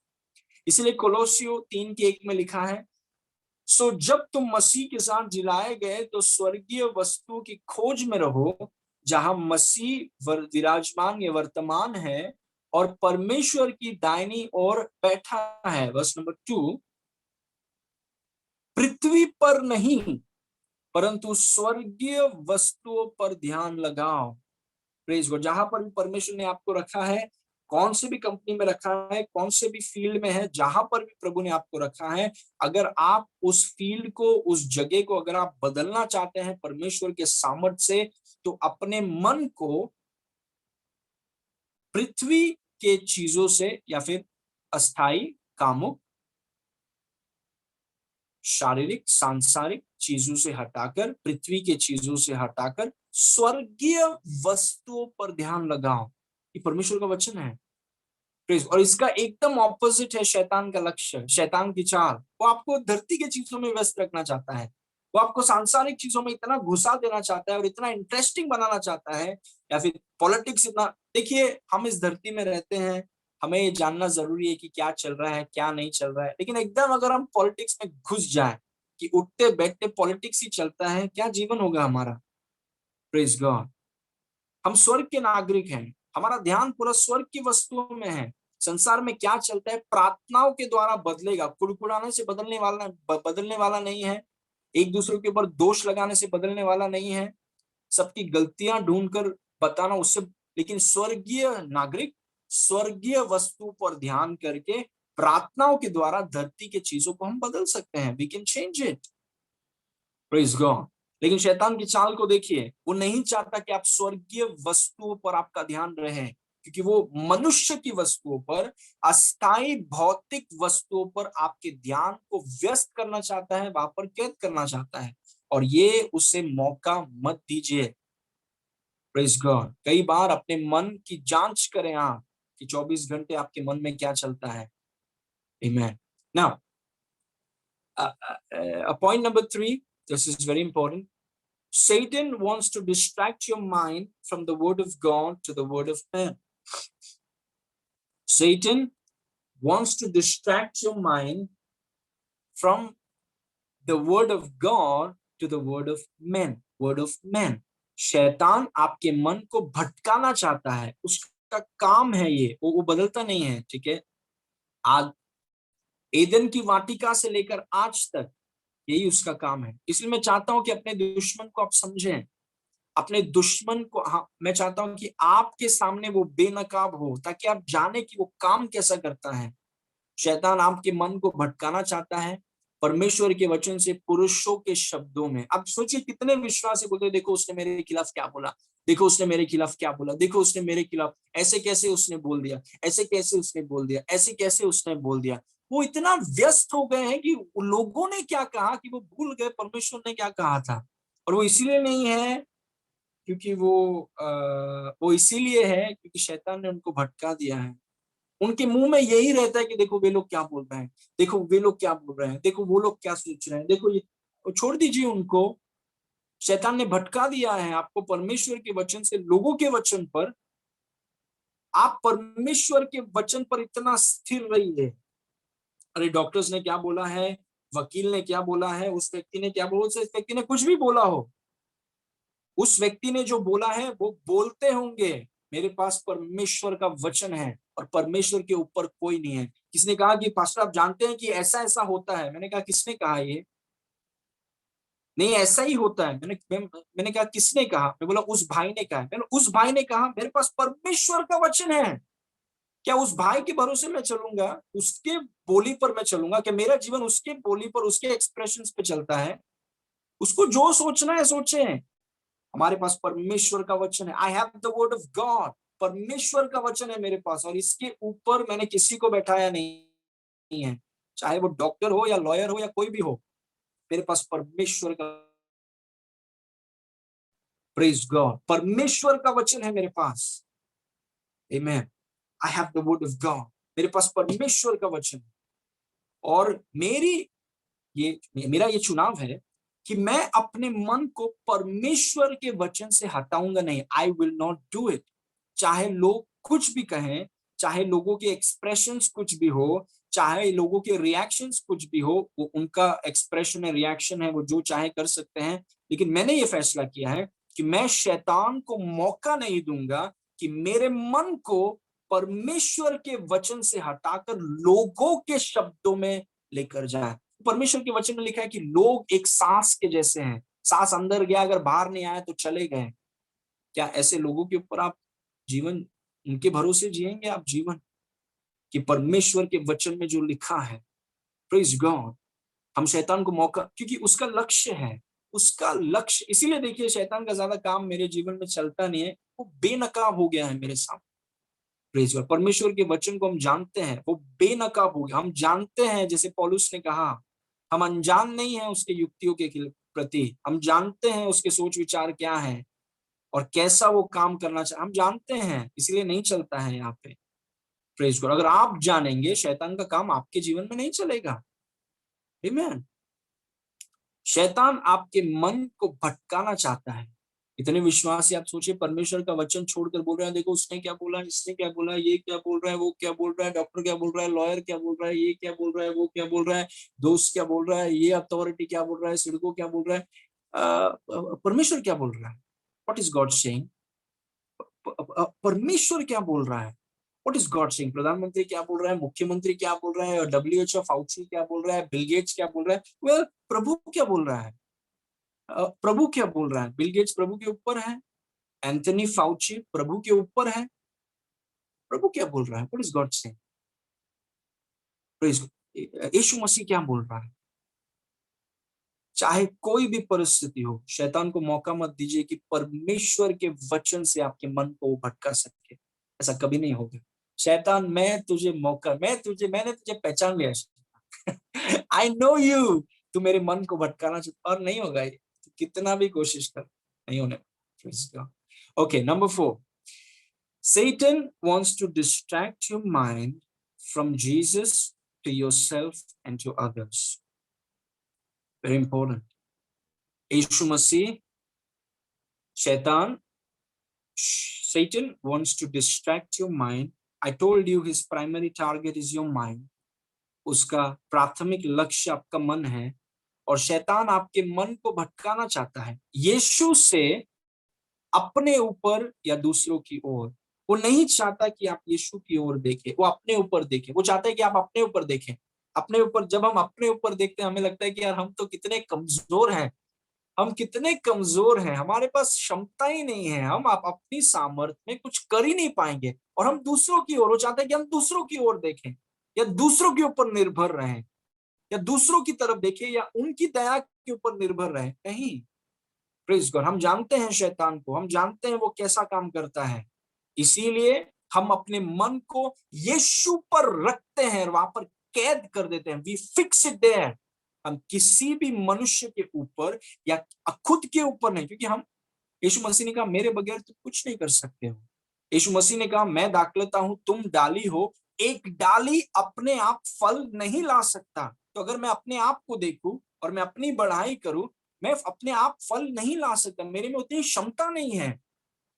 इसलिए कोलोसियो 3:1 में लिखा है, सो जब तुम मसीह के साथ जिलाए गए तो स्वर्गीय वस्तुओं की खोज में रहो, जहां मसीह विराजमान या वर्तमान है और परमेश्वर की दाहिनी ओर बैठा है। वर्स नंबर 2, पृथ्वी पर नहीं परंतु स्वर्गीय वस्तुओं पर ध्यान लगाओ। Praise God. जहां पर भी परमेश्वर ने आपको रखा है, कौन से भी कंपनी में रखा है, कौन से भी फील्ड में है, जहां पर भी प्रभु ने आपको रखा है, अगर आप उस फील्ड को, उस जगह को अगर आप बदलना चाहते हैं परमेश्वर के सामर्थ्य से, तो अपने मन को पृथ्वी के चीजों से या फिर अस्थाई, कामुक, शारीरिक, सांसारिक चीजों से हटाकर, पृथ्वी के चीजों से हटाकर स्वर्गीय वस्तुओं पर ध्यान लगाओ। ये परमेश्वर का वचन है। और इसका एकदम ऑपोजिट है शैतान का लक्ष्य, शैतान की चाल। वो आपको धरती के चीजों में व्यस्त रखना चाहता है। वो आपको सांसारिक चीजों में इतना घुसा देना चाहता है और इतना इंटरेस्टिंग बनाना चाहता है, या फिर पॉलिटिक्स इतना। देखिए, हम इस धरती में रहते हैं, हमें ये जानना जरूरी है कि क्या चल रहा है, क्या नहीं चल रहा है। लेकिन एकदम अगर हम पॉलिटिक्स में घुस जाए कि उठते बैठते पॉलिटिक्स ही चलता है, क्या जीवन होगा हमारा? Praise God. हम स्वर्ग के नागरिक हैं। हमारा ध्यान पूरा स्वर्ग की वस्तुओं में है। संसार में क्या चलता है प्रार्थनाओं के द्वारा बदलेगा। कुड़कुड़ाने से बदलने वाला नहीं है। एक दूसरे के ऊपर दोष लगाने से बदलने वाला नहीं है। सबकी गलतियां ढूंढकर बताना उससे। लेकिन स्वर्गीय नागरिक स्वर्गीय वस्तु पर ध्यान करके प्रार्थनाओं के द्वारा धरती के चीजों को हम बदल सकते हैं। We can change it. Praise God. लेकिन शैतान की चाल को देखिए, वो नहीं चाहता कि आप स्वर्गीय वस्तुओं पर आपका ध्यान रहे, क्योंकि वो मनुष्य की वस्तुओं पर, अस्थाई भौतिक वस्तुओं पर आपके ध्यान को व्यस्त करना चाहता है, वहां पर कैद करना चाहता है। और ये उसे मौका मत दीजिए। Praise God. कई बार अपने मन की जांच करें आप कि 24 घंटे आपके मन में क्या चलता है। Amen. Now point number 3, this is very important. Satan wants to distract your mind from the word of God to the word of man. Satan wants to distract your mind from the word of God to the word of man. Word of man. शैतान आपके मन को भटकाना चाहता है। उसका काम है ये, वो बदलता नहीं है। ठीक है। आज एदन की वाटिका से लेकर आज तक यही उसका काम है। इसलिए मैं चाहता हूं कि अपने दुश्मन को आप समझें। अपने दुश्मन को, हाँ, मैं चाहता हूं कि आपके सामने वो बेनकाब हो, ताकि आप जाने कि वो काम कैसा करता है। शैतान आपके मन को भटकाना चाहता है परमेश्वर के वचन से, पुरुषों के शब्दों में। अब सोचिए कितने विश्वासी बोलते, देखो उसने मेरे खिलाफ क्या बोला, देखो उसने मेरे खिलाफ क्या बोला, देखो उसने मेरे खिलाफ ऐसे कैसे उसने बोल दिया, ऐसे कैसे उसने बोल दिया, ऐसे कैसे उसने बोल दिया। वो इतना व्यस्त हो गए हैं कि लोगों ने क्या कहा कि वो भूल गए परमेश्वर ने क्या कहा था। और वो इसीलिए नहीं है क्योंकि वो इसीलिए है क्योंकि शैतान ने उनको भटका दिया है। उनके मुंह में यही रहता है कि देखो वे लोग क्या बोल रहे हैं, देखो वे लोग क्या बोल रहे हैं, देखो वो लोग क्या सोच रहे हैं, देखो ये। छोड़ दीजिए उनको। शैतान ने भटका दिया है आपको परमेश्वर के वचन से, लोगों के वचन पर। आप परमेश्वर के वचन पर इतना स्थिर रहिए। अरे डॉक्टर्स ने क्या बोला है, वकील ने क्या बोला है, उस व्यक्ति ने क्या बोला, उस व्यक्ति ने कुछ भी बोला हो, उस व्यक्ति ने जो बोला है वो बोलते होंगे। मेरे पास परमेश्वर का वचन है और परमेश्वर के ऊपर कोई नहीं है। किसने कहा कि पास्टर आप जानते हैं कि ऐसा ऐसा होता है? मैंने कहा किसने कहा ये? नहीं, ऐसा ही होता है। मैंने कहा किसने कहा? मैं बोला उस भाई ने कहा। मैंने उस भाई ने कहा, मेरे पास परमेश्वर का वचन है। क्या उस भाई के भरोसे मैं चलूंगा, उसके बोली पर मैं चलूंगा, क्या मेरा जीवन उसके बोली पर, उसके एक्सप्रेशंस पे चलता है? उसको जो सोचना है सोचे। हमारे पास परमेश्वर का वचन है। आई have the word of God. परमेश्वर का वचन है मेरे पास, और इसके ऊपर मैंने किसी को बैठाया नहीं है, चाहे वो डॉक्टर हो या लॉयर हो या कोई भी हो। मेरे पास परमेश्वर का, प्रेज गॉड, परमेश्वर का वचन है मेरे पास। Amen. I have the word of God. मेरे पास परमेश्वर का वचन है। और ये मेरा ये चुनाव है कि मैं अपने मन को परमेश्वर के वचन से हटाऊंगा नहीं। I will not do it. चाहे लोग कुछ भी कहें, चाहे लोगों के एक्सप्रेशंस कुछ भी हो, चाहे लोगों के रिएक्शंस कुछ भी हो, वो उनका एक्सप्रेशन है, रिएक्शन है, वो जो चाहे कर सकते हैं। लेकिन मैंने ये फैसला किया है कि मैं शैतान को मौका नहीं दूंगा कि मेरे मन को परमेश्वर के वचन से हटाकर लोगों के शब्दों में लेकर जाए। परमेश्वर के वचन में लिखा है कि लोग एक सांस के जैसे हैं। सांस अंदर गया, अगर बाहर नहीं आया तो चले गए। क्या ऐसे लोगों के ऊपर आप जीवन, उनके भरोसे जिएंगे आप जीवन, कि परमेश्वर के वचन में जो लिखा है? Praise God. हम शैतान को मौका, क्योंकि उसका लक्ष्य है, उसका लक्ष्य, इसीलिए देखिए शैतान का ज्यादा काम मेरे जीवन में चलता नहीं है, वो बेनकाब हो गया है मेरे सामने। Praise God. परमेश्वर के वचन को हम जानते हैं, वो बेनकाब हो गया। हम जानते हैं, जैसे पौलुस ने कहा, हम अनजान नहीं है उसके युक्तियों के प्रति। हम जानते हैं उसके सोच विचार क्या है और कैसा वो काम करना चाहे, हम जानते हैं, इसलिए नहीं चलता है यहाँ पे। Praise God. अगर आप जानेंगे, शैतान का काम आपके जीवन में नहीं चलेगा। आमीन। शैतान आपके मन को भटकाना चाहता है। इतने विश्वासी आप सोचिए, परमेश्वर का वचन छोड़कर बोल रहे हैं, देखो उसने क्या बोला, इसने क्या बोला, ये क्या बोल रहा है, वो क्या बोल रहा है, डॉक्टर क्या बोल रहा है, लॉयर क्या बोल रहा है, ये क्या बोल रहा है, वो क्या बोल रहा है, दोस्त क्या बोल रहा है, ये अथॉरिटी क्या बोल रहा है, सिड़को क्या बोल रहा है, परमेश्वर क्या बोल रहा है? What is God saying? परमेश्वर क्या बोल रहा है? What is God saying? प्रधानमंत्री क्या बोल रहा है, मुख्यमंत्री क्या बोल रहा है, WHO फाउची क्या बोल रहा है, बिल गेट्स क्या बोल रहा है? वेल, प्रभु क्या बोल रहा है? प्रभु क्या बोल रहा है? बिल गेट्स प्रभु के ऊपर है, एंथनी फाउची प्रभु के ऊपर है। प्रभु क्या बोल रहा है? What is God saying? Praise. Yeshu Masih क्या बोल रहा है? चाहे कोई भी परिस्थिति हो, शैतान को मौका मत दीजिए कि परमेश्वर के वचन से आपके मन को वो भटका सके। ऐसा कभी नहीं होगा। शैतान, मैंने तुझे पहचान लिया। I know you. तू मेरे मन को भटकाना चाहता, और नहीं होगा ये, कितना भी कोशिश कर, नहीं होने। Okay, number 4, Satan wants to distract your mind from Jesus to yourself and to others. Very important. यीशु मसीह, शैतान, Satan wants to distract your mind. I told you his primary target is your mind. उसका प्राथमिक लक्ष्य आपका मन है, और शैतान आपके मन को भटकाना चाहता है यीशु से अपने ऊपर या दूसरों की ओर। वो नहीं चाहता कि आप यीशु की ओर देखें, वो अपने ऊपर देखें। वो चाहता है कि आप अपने ऊपर देखें। अपने ऊपर, जब हम अपने ऊपर देखते हैं, हमें लगता है कि यार हम तो कितने कमजोर हैं, हम कितने कमजोर हैं, हमारे पास क्षमता ही नहीं है, हम आप अपनी सामर्थ्य में कुछ कर ही नहीं पाएंगे। और हम दूसरों की ओर, वो चाहते हैं कि हम दूसरों की ओर देखें, या दूसरों के ऊपर निर्भर रहें, या दूसरों की तरफ देखें, या उनकी दया के ऊपर निर्भर रहें। नहीं। Praise God. हम जानते हैं शैतान को, हम जानते हैं वो कैसा काम करता है, इसीलिए हम अपने मन को यीशु पर रखते हैं, वहां पर कैद कर देते हैं। We fix it there. हम किसी भी मनुष्य के ऊपर या खुद के ऊपर नहीं, क्योंकि हम, यीशु मसीह ने कहा मेरे बगैर तुम कुछ नहीं कर सकते हो। यीशु मसीह ने कहा मैं दाखलता हूं, तुम डाली हो, एक डाली अपने आप फल नहीं ला सकता। तो अगर मैं अपने आप को देखूं और मैं अपनी बढ़ाई करूं, मैं अपने आप फल नहीं ला सकता, मेरे में उतनी क्षमता नहीं है।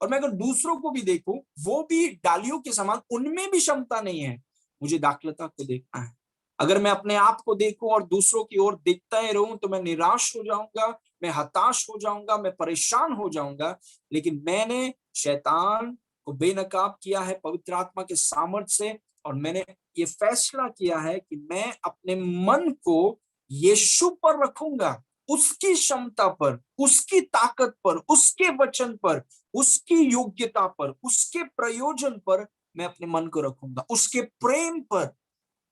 और मैं अगर दूसरों को भी देखूं, वो भी डालियों के समान, उनमें भी क्षमता नहीं है। मुझे दाखलता को देखना है। अगर मैं अपने आप को देखूं और दूसरों की ओर देखता ही रहूं, तो मैं निराश हो जाऊंगा, मैं हताश हो जाऊंगा, मैं परेशान हो जाऊंगा। लेकिन मैंने शैतान को बेनकाब किया है पवित्र आत्मा के सामर्थ्य से, और मैंने ये फैसला किया है कि मैं अपने मन को यीशु पर रखूंगा, उसकी क्षमता पर, उसकी ताकत पर, उसके वचन पर, उसकी योग्यता पर, उसके प्रयोजन पर मैं अपने मन को रखूंगा, उसके प्रेम पर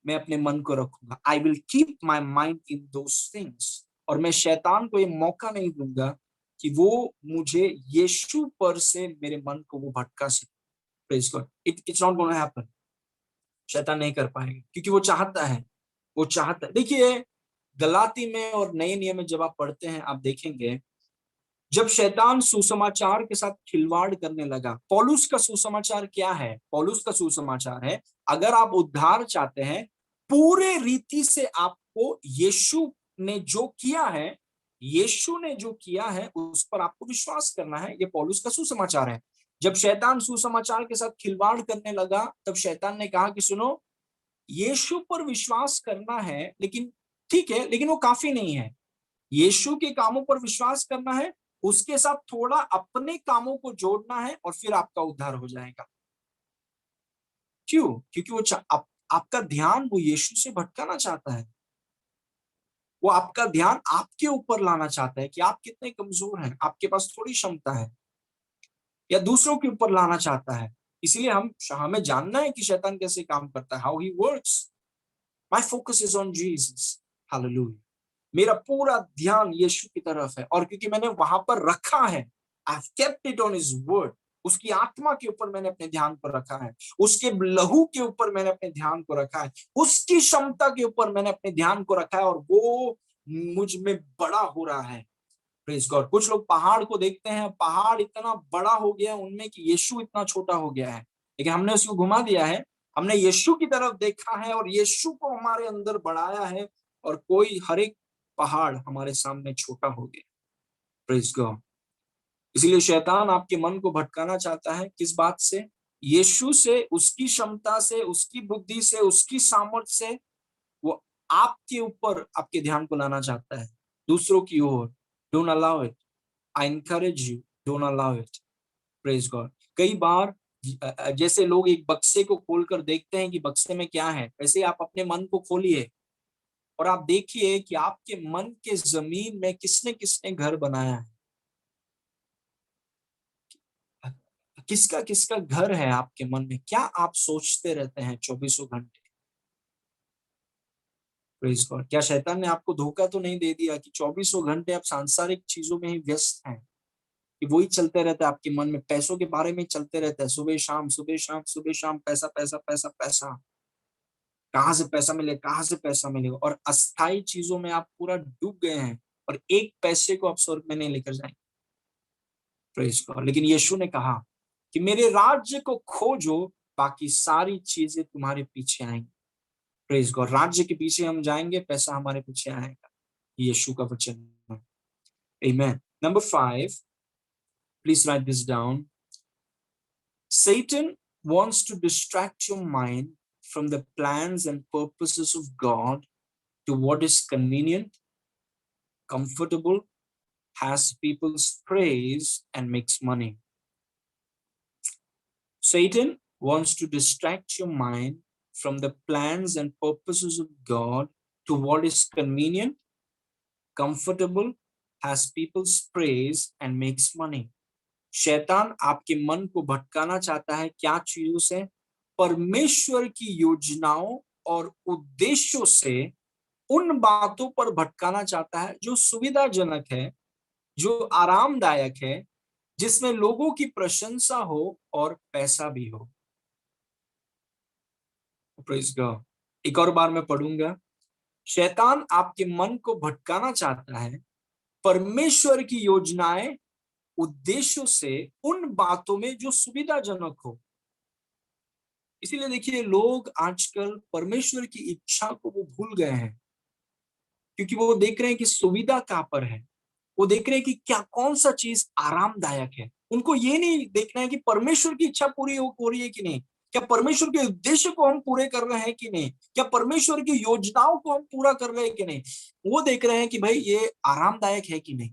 मैं अपने मन को रखूंगा। I will keep my mind in those things. और मैं शैतान को ये मौका नहीं दूंगा कि वो मुझे यीशु पर से मेरे मन को वो भटका सके। Praise God. It's not gonna happen. शैतान नहीं कर पाएगा, क्योंकि वो चाहता है, वो चाहता है। देखिए, गलाती में और नए नियम में जब आप पढ़ते हैं, आप देखेंगे जब शैतान सुसमाचार के साथ खिलवाड़ करने लगा। पौलुस का सुसमाचार क्या है? पौलुस का सुसमाचार है, अगर आप उद्धार चाहते हैं, पूरे रीति से आपको यीशु ने जो किया है, यीशु ने जो किया है उस पर आपको विश्वास करना है। ये पौलुस का सुसमाचार है। जब शैतान सुसमाचार के साथ खिलवाड़ करने लगा, तब शैतान ने कहा कि सुनो, यीशु पर विश्वास करना है, लेकिन ठीक है, लेकिन वो काफी नहीं है। यीशु के कामों पर विश्वास करना है, उसके साथ थोड़ा अपने कामों को जोड़ना है, और फिर आपका उद्धार हो जाएगा। क्यों? क्योंकि वो आपका ध्यान वो यीशु से भटकाना चाहता है। वो आपका ध्यान आपके ऊपर लाना चाहता है कि आप कितने कमजोर हैं, आपके पास थोड़ी क्षमता है, या दूसरों के ऊपर लाना चाहता है। इसीलिए हमें जानना है कि शैतान कैसे काम करता है, how he works. My focus is on Jesus. Hallelujah. मेरा पूरा ध्यान यीशु की तरफ है, और क्योंकि मैंने वहां पर रखा है, I kept it on his word. उसकी आत्मा के ऊपर मैंने अपने ध्यान को रखा है, उसके लहू के ऊपर मैंने अपने ध्यान को रखा है, उसकी क्षमता के ऊपर मैंने अपने ध्यान को रखा है, और वो मुझ में बड़ा हो रहा है। Praise God. कुछ लोग पहाड़ को देखते हैं, पहाड़ इतना बड़ा हो गया उनमें कि यीशु इतना छोटा हो गया है, लेकिन हमने उसको घुमा दिया है। हमने यीशु की तरफ देखा है और यीशु को हमारे अंदर बढ़ाया है, और कोई हर एक पहाड़ हमारे सामने छोटा हो गया। Praise God. इसलिए शैतान आपके मन को भटकाना चाहता है, किस बात से? यीशु से, उसकी क्षमता से, उसकी बुद्धि से, उसकी सामर्थ्य से। वो आपके ऊपर आपके ध्यान को लाना चाहता है, दूसरों की ओर। Don't allow it. I encourage you, don't allow it. Praise God. कई बार जैसे लोग एक बक्से को खोलकर देखते हैं कि बक्से में क्या है, वैसे आप अपने मन को खोलिए और आप देखिए कि आपके मन के जमीन में किसने किसने घर बनाया है। किसका किसका घर है आपके मन में? क्या आप सोचते रहते हैं चौबीसों घंटे? Praise God. क्या शैतान ने आपको धोखा तो नहीं दे दिया कि चौबीसों घंटे आप सांसारिक चीजों में ही व्यस्त हैं, कि वही चलते रहता है आपके मन में, पैसों के बारे में चलते रहता है, सुबह शाम सुबह शाम सुबह शाम, पैसा पैसा पैसा पैसा, कहाँ से पैसा मिले, कहाँ से पैसा मिलेगा, और अस्थाई चीजों में आप पूरा डूब गए हैं, और एक पैसे को आप स्वर्ग में नहीं लेकर जाएंगे। Praise God. लेकिन यीशु ने कहा कि मेरे राज्य को खोजो, बाकी सारी चीजें तुम्हारे पीछे आएंगी। Praise God. राज्य के पीछे हम जाएंगे, पैसा हमारे पीछे आएगा। यीशु का वचन है। Amen. Number 5, please write this down. Satan wants to distract your mind from the plans and purposes of God to what is convenient, comfortable, has people's praise, and makes money. Satan wants to distract your mind from the plans and purposes of God to what is convenient, comfortable, has people's praise, and makes money. शैतान आपके मन को भटकाना चाहता है क्या चीजों से? परमेश्वर की योजनाओं और उद्देश्यों से। उन बातों पर भटकाना चाहता है जो सुविधाजनक है, जो आरामदायक है, जिसमें लोगों की प्रशंसा हो और पैसा भी हो। Praise God. एक और बार मैं पढ़ूंगा। शैतान आपके मन को भटकाना चाहता है परमेश्वर की योजनाएं, उद्देश्यों से, उन बातों में जो सुविधाजनक हो। इसीलिए देखिए, लोग आजकल परमेश्वर की इच्छा को वो भूल गए हैं, क्योंकि वो देख रहे हैं कि सुविधा कहाँ पर है। वो देख रहे हैं कि क्या कौन सा चीज आरामदायक है। उनको ये नहीं देखना है कि परमेश्वर की इच्छा पूरी हो रही है कि नहीं, क्या परमेश्वर के उद्देश्य को हम पूरे कर रहे हैं कि नहीं, क्या परमेश्वर की योजनाओं को हम पूरा कर रहे हैं कि नहीं। वो देख रहे हैं कि भाई ये आरामदायक है कि नहीं,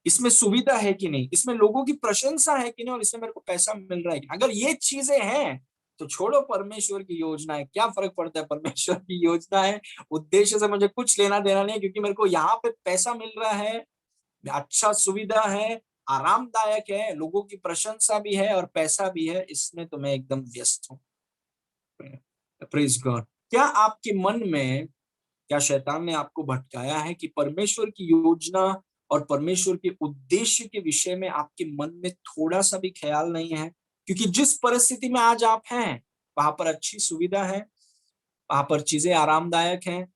इसमें सुविधा है कि नहीं, इसमें लोगों की प्रशंसा है कि नहीं, और इसमें मेरे को पैसा मिल रहा है कि नहीं। अगर ये चीजें हैं तो छोड़ो परमेश्वर की योजना है, क्या फर्क पड़ता है परमेश्वर की योजना है, उद्देश्य से मुझे कुछ लेना देना नहीं है, क्योंकि मेरे को यहाँ पे पैसा मिल रहा है, अच्छा सुविधा है, आरामदायक है, लोगों की प्रशंसा भी है और पैसा भी है, इसमें तो मैं एकदम व्यस्त हूँ। Praise God. क्या आपके मन में, क्या शैतान ने आपको भटकाया है कि परमेश्वर की योजना और परमेश्वर के उद्देश्य के विषय में आपके मन में थोड़ा सा भी ख्याल नहीं है? क्योंकि जिस परिस्थिति में आज आप हैं, वहां पर अच्छी सुविधा है, वहां पर चीजें आरामदायक हैं,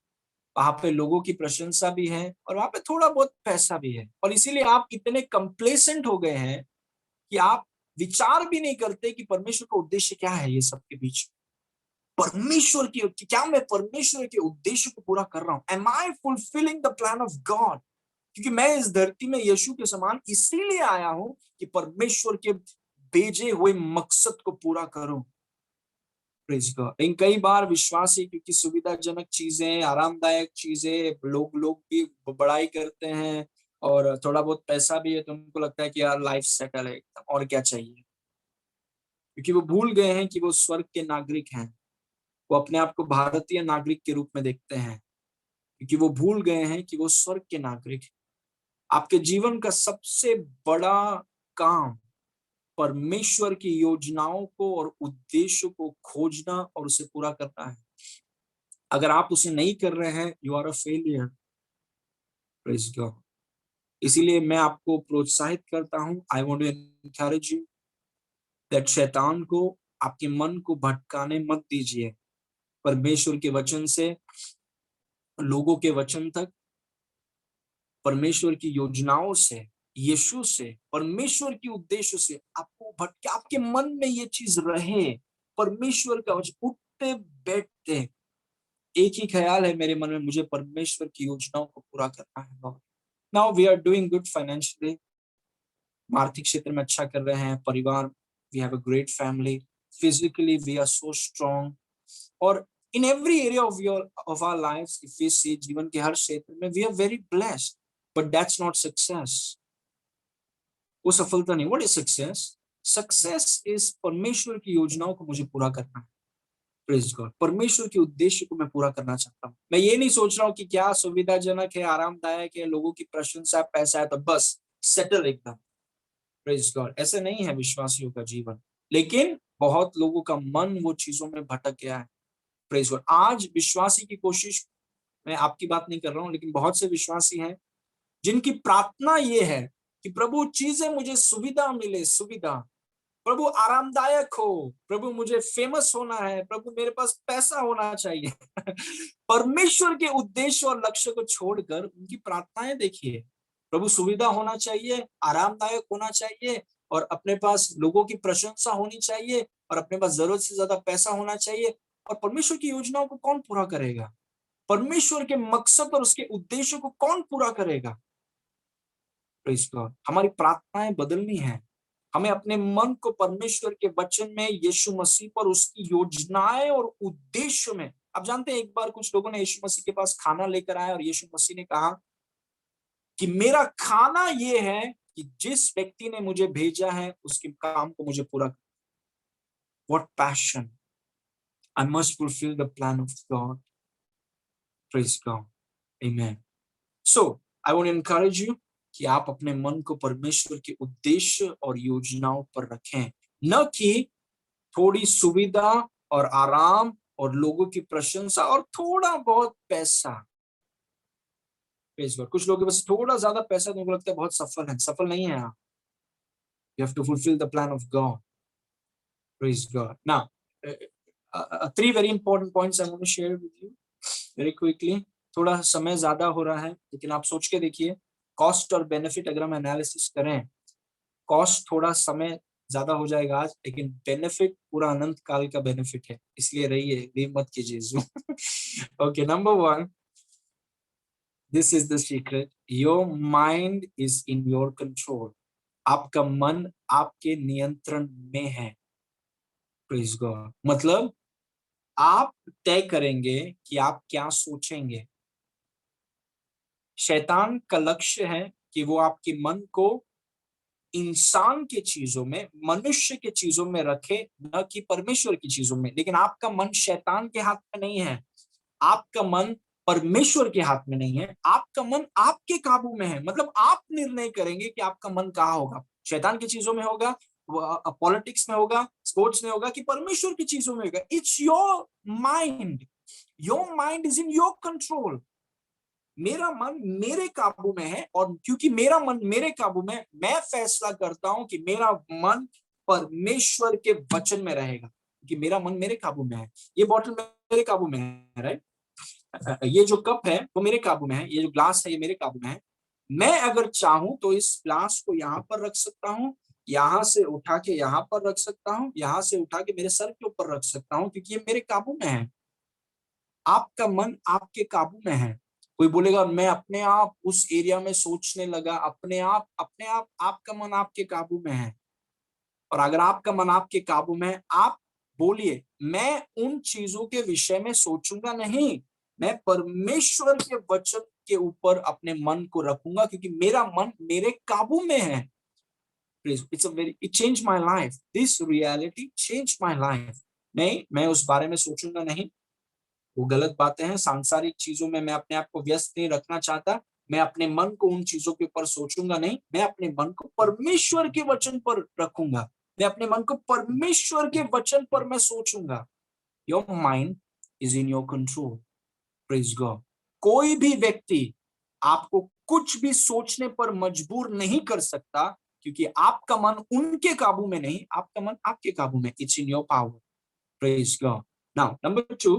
वहां पे लोगों की प्रशंसा भी है और वहां पे थोड़ा बहुत पैसा भी है, और इसीलिए आप इतने कंप्लेसेंट हो गए हैं कि आप विचार भी नहीं करते कि परमेश्वर का उद्देश्य क्या है ये सबके बीच। परमेश्वर की, कि क्या मैं परमेश्वर के उद्देश्य को पूरा कर रहा हूं? Am I fulfilling the plan of God? क्योंकि मैं इस धरती में यीशु के समान इसीलिए आया हूं कि परमेश्वर के भेजे हुए मकसद को पूरा करूं। Praise God. लेकिन कई बार विश्वासी, क्योंकि सुविधाजनक चीजें, आरामदायक चीजें, लोग भी बड़ाई करते हैं और थोड़ा बहुत पैसा भी है, तो उनको लगता है कि यार लाइफ सेटल है एकदम, और क्या चाहिए। क्योंकि वो भूल गए हैं कि वो स्वर्ग के नागरिक हैं। वो अपने आप को भारतीय नागरिक के रूप में देखते हैं, क्योंकि वो भूल गए हैं कि वो स्वर्ग के नागरिक हैं। आपके जीवन का सबसे बड़ा काम परमेश्वर की योजनाओं को और उद्देश्यों को खोजना और उसे पूरा करना है। अगर आप उसे नहीं कर रहे हैं, you are a failure. Praise God. इसीलिए मैं आपको प्रोत्साहित करता हूं, I want to encourage you that शैतान को, आपके मन को भटकाने मत दीजिए परमेश्वर के वचन से लोगों के वचन तक, परमेश्वर की योजनाओं से, यीशु से, परमेश्वर की उद्देश्य से आपको भटके, आपके मन में ये चीज रहे। परमेश्वर का वचन, उठते बैठते एक ही ख्याल है मेरे मन में, मुझे परमेश्वर की योजनाओं को पूरा करना है। Lord, now we are doing good financially, आर्थिक क्षेत्र में अच्छा कर रहे हैं, परिवार, we have a great family, physically we are so strong, और in every area of our lives, if we see, जीवन के हर क्षेत्र में we are very blessed. But that's not success. वो सफलता नहीं। What is success? Success is परमेश्वर की योजनाओं को मुझे पूरा करना है। Praise God. परमेश्वर के उद्देश्य को मैं पूरा करना चाहता हूँ। मैं ये नहीं सोच रहा हूँ कि क्या सुविधाजनक है, आरामदायक है, लोगों की प्रशंसा है, पैसा है, तो बस सेटल एकदम। Praise God. ऐसे नहीं है विश्वासियों का जीवन। लेकिन बहुत लोगों का मन वो चीजों में भटक गया है। Praise God. आज विश्वासी की कोशिश, मैं आपकी बात नहीं कर रहा हूँ, लेकिन बहुत से विश्वासी हैं जिनकी प्रार्थना ये है कि प्रभु चीजें मुझे सुविधा मिले, सुविधा, प्रभु आरामदायक हो, प्रभु मुझे फेमस होना है, प्रभु मेरे पास पैसा होना चाहिए। परमेश्वर के उद्देश्य और लक्ष्य को छोड़कर उनकी प्रार्थनाएं देखिए। प्रभु सुविधा होना चाहिए, आरामदायक होना चाहिए, और अपने पास लोगों की प्रशंसा होनी चाहिए, और अपने पास जरूरत से ज्यादा पैसा होना चाहिए। और परमेश्वर की योजनाओं को कौन पूरा करेगा? परमेश्वर के मकसद और उसके उद्देश्यों को कौन पूरा करेगा? Praise God. हमारी प्रार्थनाएं बदलनी है। हमें अपने मन को परमेश्वर के वचन में, यीशु मसीह पर, उसकी योजनाएं और उद्देश्य में। आप जानते हैं, एक बार कुछ लोगों ने यीशु मसीह के पास खाना लेकर आया और यीशु मसीह ने कहा कि मेरा खाना ये है कि जिस व्यक्ति ने मुझे भेजा है उसके काम को मुझे पूरा कर। What passion! I must fulfil the plan of God. Praise God. Amen. So I want to encourage you कि आप अपने मन को परमेश्वर के उद्देश्य और योजनाओं पर रखें, न कि थोड़ी सुविधा और आराम और लोगों की प्रशंसा और थोड़ा बहुत पैसा। कुछ लोगों के पास थोड़ा ज्यादा पैसा तो उनको लगता है बहुत सफल है। सफल नहीं है आप। You have to fulfil the plan of God. Praise God. Now, three very important points I want to share with you very quickly. थोड़ा समय ज्यादा हो रहा है, लेकिन आप सोच के देखिए, कॉस्ट और बेनिफिट अगर हम एनालिसिस करें, कॉस्ट थोड़ा समय ज्यादा हो जाएगा आज, लेकिन बेनिफिट पूरा अनंत काल का बेनिफिट है। इसलिए रहिए, लीव मत कीजिए। Okay, number one, this is the secret, your mind is in your control. आपका मन आपके नियंत्रण में है। Praise God. मतलब आप तय करेंगे कि आप क्या सोचेंगे। शैतान का लक्ष्य है कि वो आपके मन को इंसान के चीजों में, मनुष्य के चीजों में रखे, न कि परमेश्वर की चीजों में। लेकिन आपका मन शैतान के हाथ में नहीं है, आपका मन परमेश्वर के हाथ में नहीं है, आपका मन आपके काबू में है। मतलब आप निर्णय करेंगे कि आपका मन कहाँ होगा, शैतान की चीजों में होगा पॉलिटिक्स में होगा, स्पोर्ट्स में होगा, कि परमेश्वर की चीजों में होगा। It's your mind, your mind is in your control. मेरा मन मेरे काबू में है, और क्योंकि मेरा मन मेरे काबू में, मैं फैसला करता हूं कि मेरा मन परमेश्वर के वचन में रहेगा, क्योंकि मेरा मन मेरे काबू में है। ये बॉटल मेरे काबू में है, राइट? ये जो कप है वो मेरे काबू में है, ये जो ग्लास है ये मेरे काबू में है। मैं अगर चाहूं तो इस ग्लास को यहाँ पर रख सकता हूँ, यहाँ से उठा के यहाँ पर रख सकता हूँ, यहाँ से उठा के मेरे सर के ऊपर रख सकता हूँ, क्योंकि ये मेरे काबू में है। आपका मन आपके काबू में है। कोई बोलेगा मैं अपने आप उस एरिया में सोचने लगा, अपने आप आपका मन आपके काबू में है। और अगर आपका मन आपके काबू में है, आप बोलिए मैं उन चीजों के विषय में सोचूंगा नहीं, मैं परमेश्वर के वचन के ऊपर अपने मन को रखूंगा, क्योंकि मेरा मन मेरे काबू में है। It changed my life. This reality changed my life. नहीं, मैं उस बारे में सोचूंगा नहीं। वो गलत बातें हैं, सांसारिक चीजों में मैं अपने आप को व्यस्त नहीं रखना चाहता। मैं अपने मन को उन चीजों के ऊपर सोचूंगा नहीं, मैं अपने मन को परमेश्वर के वचन पर रखूंगा। मैं अपने मन को परमेश्वर के वचन पर मैं सोचूंगा। Your mind is in your control. Praise God. कोई भी व्यक्ति आपको कुछ भी सोचने पर मजबूर नहीं कर सकता, क्योंकि आपका मन उनके काबू में नहीं, आपका मन आपके काबू में। It's in your power. Praise God. Now number 2,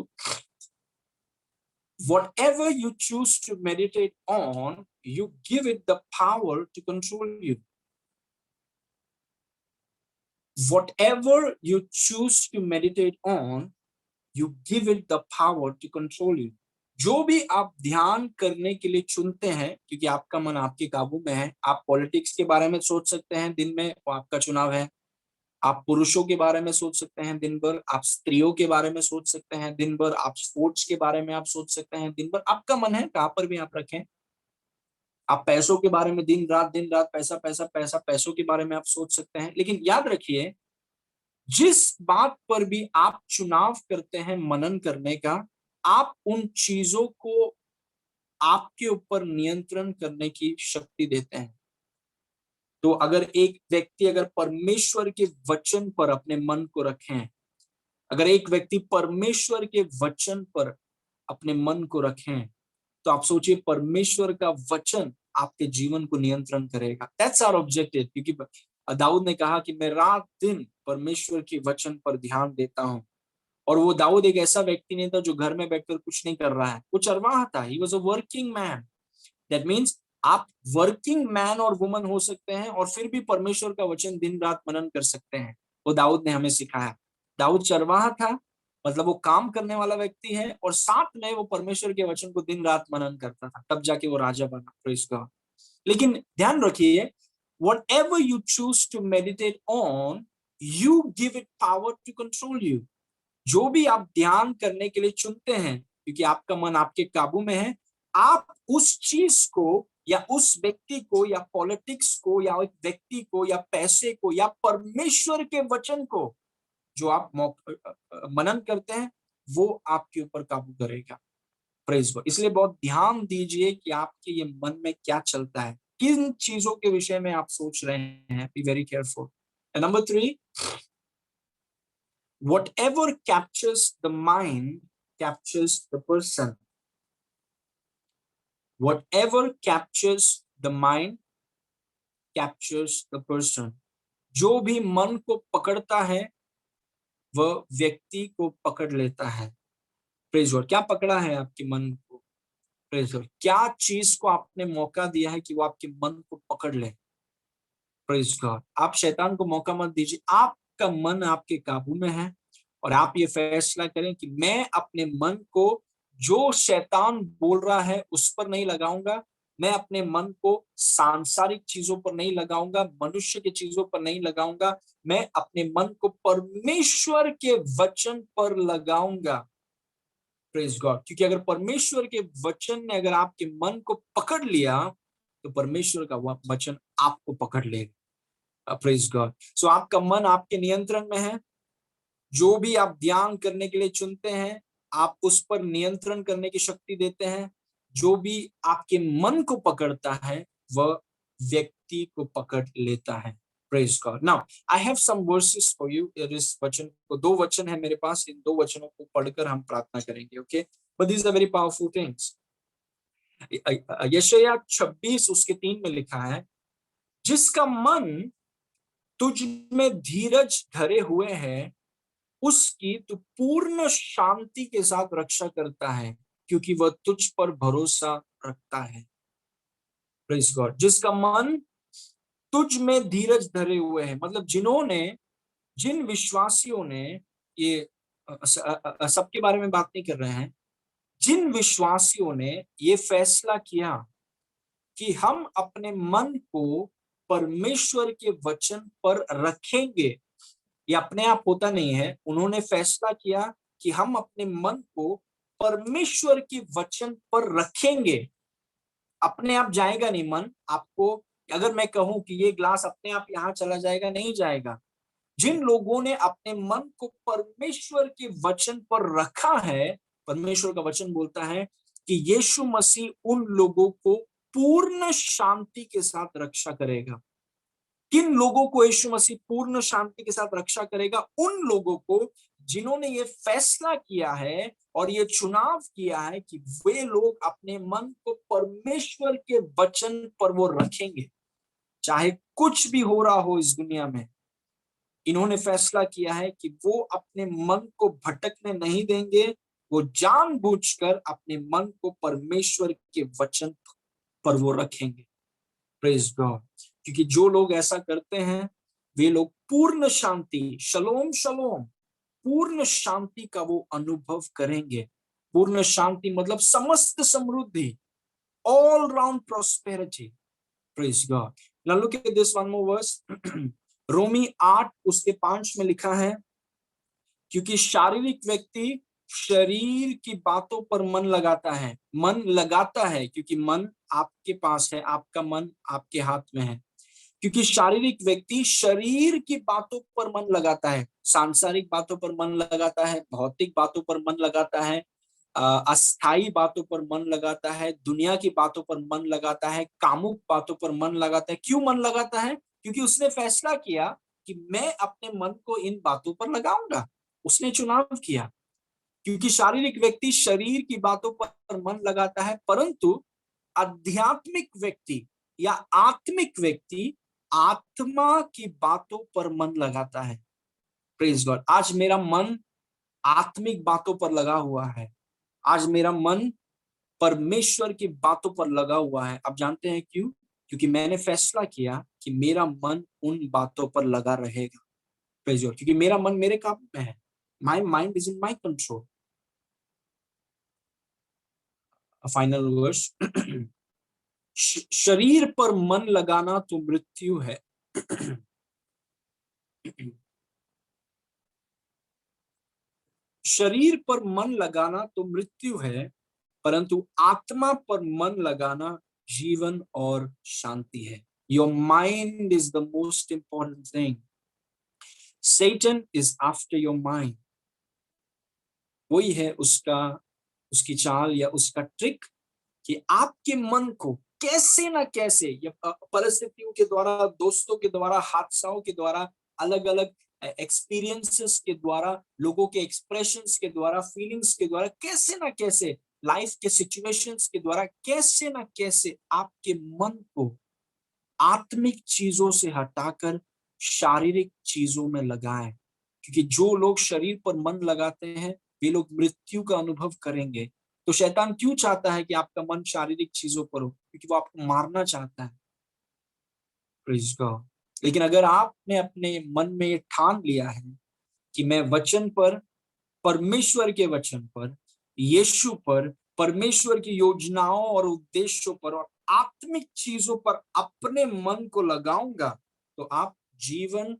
whatever you choose to meditate on, you give it the power to control you. Whatever you choose to meditate on, you give it the power to control you. जो भी आप ध्यान करने के लिए चुनते हैं, क्योंकि आपका मन आपके काबू में है। आप पॉलिटिक्स के बारे में सोच सकते हैं दिन में, वो आपका चुनाव है। आप पुरुषों के बारे में सोच सकते हैं दिन भर, आप स्त्रियों के बारे में सोच सकते हैं दिन भर, आप स्पोर्ट्स के बारे में आप सोच सकते हैं दिन भर। आपका मन है कहां पर भी आप रखें। आप पैसों के बारे में दिन रात पैसा पैसा पैसा, पैसों के बारे में आप सोच सकते हैं। लेकिन याद रखिए, जिस बात पर भी आप चुनाव करते हैं मनन करने का, आप उन चीजों को आपके ऊपर नियंत्रण करने की शक्ति देते हैं। तो अगर एक व्यक्ति अगर परमेश्वर के वचन पर अपने मन को रखें, अगर एक व्यक्ति परमेश्वर के वचन पर अपने मन को रखें, तो आप सोचिए परमेश्वर का वचन आपके जीवन को नियंत्रण करेगा। That's our objective. क्योंकि दाऊद ने कहा कि मैं रात दिन परमेश्वर के वचन पर ध्यान देता हूं। और वो दाऊद एक ऐसा व्यक्ति नहीं था जो घर में बैठकर कुछ नहीं कर रहा है, वो चरवाहा था। He was a working man. That means आप वर्किंग मैन और वुमन हो सकते हैं और फिर भी परमेश्वर का वचन दिन रात मनन कर सकते हैं। वो दाऊद ने हमें सिखाया। दाऊद चरवाहा था, मतलब वो काम करने वाला व्यक्ति है, और साथ में वो परमेश्वर के वचन को दिन रात मनन करता था, तब जाके वो राजा बना। Praise God. लेकिन ध्यान रखिए, whatever you choose to meditate on, you give it power to control you. जो भी आप ध्यान करने के लिए चुनते हैं, क्योंकि आपका मन आपके काबू में है, आप उस चीज को या उस व्यक्ति को या पॉलिटिक्स को या एक व्यक्ति को या पैसे को या परमेश्वर के वचन को जो आप मनन करते हैं, वो आपके ऊपर काबू करेगा। Praise God. इसलिए बहुत ध्यान दीजिए कि आपके ये मन में क्या चलता है, किन चीजों के विषय में आप सोच रहे हैं। Be very careful. Number 3, whatever captures the mind captures the person. Whatever captures the mind captures the person. जो भी मन को पकड़ता है वह व्यक्ति को पकड़ लेता है। Praise God. क्या पकड़ा है आपके मन को? Praise God. क्या चीज को आपने मौका दिया है कि वो आपके मन को पकड़ ले? Praise God. आप शैतान को मौका मत दीजिए। आपका मन आपके काबू में है, और आप ये फैसला करें कि मैं अपने मन को जो शैतान बोल रहा है उस पर नहीं लगाऊंगा। मैं अपने मन को सांसारिक चीजों पर नहीं लगाऊंगा, मनुष्य की चीजों पर नहीं लगाऊंगा। मैं अपने मन को परमेश्वर के वचन पर लगाऊंगा। Praise God. क्योंकि अगर परमेश्वर के वचन ने अगर आपके मन को पकड़ लिया, तो परमेश्वर का वचन आपको पकड़ लेगा। Praise God. सो आपका मन आपके नियंत्रण में है। जो भी आप ध्यान करने के लिए चुनते हैं, आप उस पर नियंत्रण करने की शक्ति देते हैं। जो भी आपके मन को पकड़ता है, वह व्यक्ति को पकड़ लेता है। Praise God. Now, I have some verses for you. इस वचन को, दो वचन है मेरे पास, इन दो वचनों को पढ़कर हम प्रार्थना करेंगे, okay? But these are very powerful things. यशायाह 26 उसके 3 में लिखा है, जिसका मन तुझ में धीरज धरे हुए है, उसकी तू पूर्ण शांति के साथ रक्षा करता है, क्योंकि वह तुझ पर भरोसा रखता है। Praise God. जिसका मन तुझ में धीरज धरे हुए है, मतलब जिन विश्वासियों ने, ये सबके बारे में बात नहीं कर रहे हैं, जिन विश्वासियों ने ये फैसला किया कि हम अपने मन को परमेश्वर के वचन पर रखेंगे, ये अपने आप होता नहीं है, उन्होंने फैसला किया कि हम अपने मन को परमेश्वर के वचन पर रखेंगे। अपने आप जाएगा नहीं मन, आपको अगर मैं कहूं कि ये ग्लास अपने आप यहां चला जाएगा, नहीं जाएगा। जिन लोगों ने अपने मन को परमेश्वर के वचन पर रखा है, परमेश्वर का वचन बोलता है कि यीशु मसीह उन लोगों को पूर्ण शांति के साथ रक्षा करेगा। किन लोगों को यीशु मसीह पूर्ण शांति के साथ रक्षा करेगा? उन लोगों को जिन्होंने ये फैसला किया है और ये चुनाव किया है कि वे लोग अपने मन को परमेश्वर के वचन पर वो रखेंगे, चाहे कुछ भी हो रहा हो इस दुनिया में। इन्होंने फैसला किया है कि वो अपने मन को भटकने नहीं देंगे, वो जानबूझकर अपने मन को परमेश्वर के वचन पर वो रखेंगे। Praise God. क्योंकि जो लोग ऐसा करते हैं, वे लोग पूर्ण शांति, शलोम शलोम, पूर्ण शांति का वो अनुभव करेंगे। पूर्ण शांति मतलब समस्त समृद्धि, all round prosperity. Praise God. Now look at this one more verse. रोमी 8 उसके 5 में लिखा है, क्योंकि शारीरिक व्यक्ति शरीर की बातों पर मन लगाता है, क्योंकि मन आपके पास है, आपका मन आपके हाथ में है। क्योंकि शारीरिक व्यक्ति शरीर की बातों पर मन लगाता है, सांसारिक बातों पर मन लगाता है, भौतिक बातों पर मन लगाता है, अस्थाई बातों पर मन लगाता है, दुनिया की बातों पर मन लगाता है, कामुक बातों पर मन लगाता है। क्यों मन लगाता है? क्योंकि उसने फैसला किया कि मैं अपने मन को इन बातों पर लगाऊंगा। उसने चुनाव किया। क्योंकि शारीरिक व्यक्ति शरीर की बातों पर मन लगाता है, परंतु आध्यात्मिक व्यक्ति या आत्मिक व्यक्ति आत्मा की बातों पर मन लगाता है। Praise God. आज मेरा मन आत्मिक बातों पर लगा हुआ है। आज मेरा मन परमेश्वर की बातों पर लगा हुआ है। आप जानते हैं क्यों? क्योंकि मैंने फैसला किया कि मेरा मन उन बातों पर लगा रहेगा। Praise God. क्योंकि मेरा मन मेरे काबू में है। My mind is in my control. Final verse. शरीर पर मन लगाना तो मृत्यु है। शरीर पर मन लगाना तो मृत्यु है, परंतु आत्मा पर मन लगाना जीवन और शांति है। Your mind is the most important thing. Satan is after your mind. वही है उसकी चाल या उसका ट्रिक कि आपके मन को कैसे ना कैसे, या परिस्थितियों के द्वारा, दोस्तों के द्वारा, हादसाओं के द्वारा, अलग अलग एक्सपीरियंसेस के द्वारा, लोगों के एक्सप्रेशंस के द्वारा, फीलिंग्स के द्वारा, कैसे ना कैसे, लाइफ के सिचुएशंस के द्वारा कैसे ना कैसे आपके मन को आत्मिक चीजों से हटाकर शारीरिक चीजों में लगाएं। क्योंकि जो लोग शरीर पर मन लगाते हैं, वे लोग मृत्यु का अनुभव करेंगे। तो शैतान क्यों चाहता है कि आपका मन शारीरिक चीजों पर हो? क्योंकि वो आपको मारना चाहता है। Praise God. लेकिन अगर आपने अपने मन में ये ठान लिया है कि मैं वचन पर, परमेश्वर के वचन पर, यीशु पर, परमेश्वर की योजनाओं और उद्देश्यों पर और आत्मिक चीजों पर अपने मन को लगाऊंगा, तो आप जीवन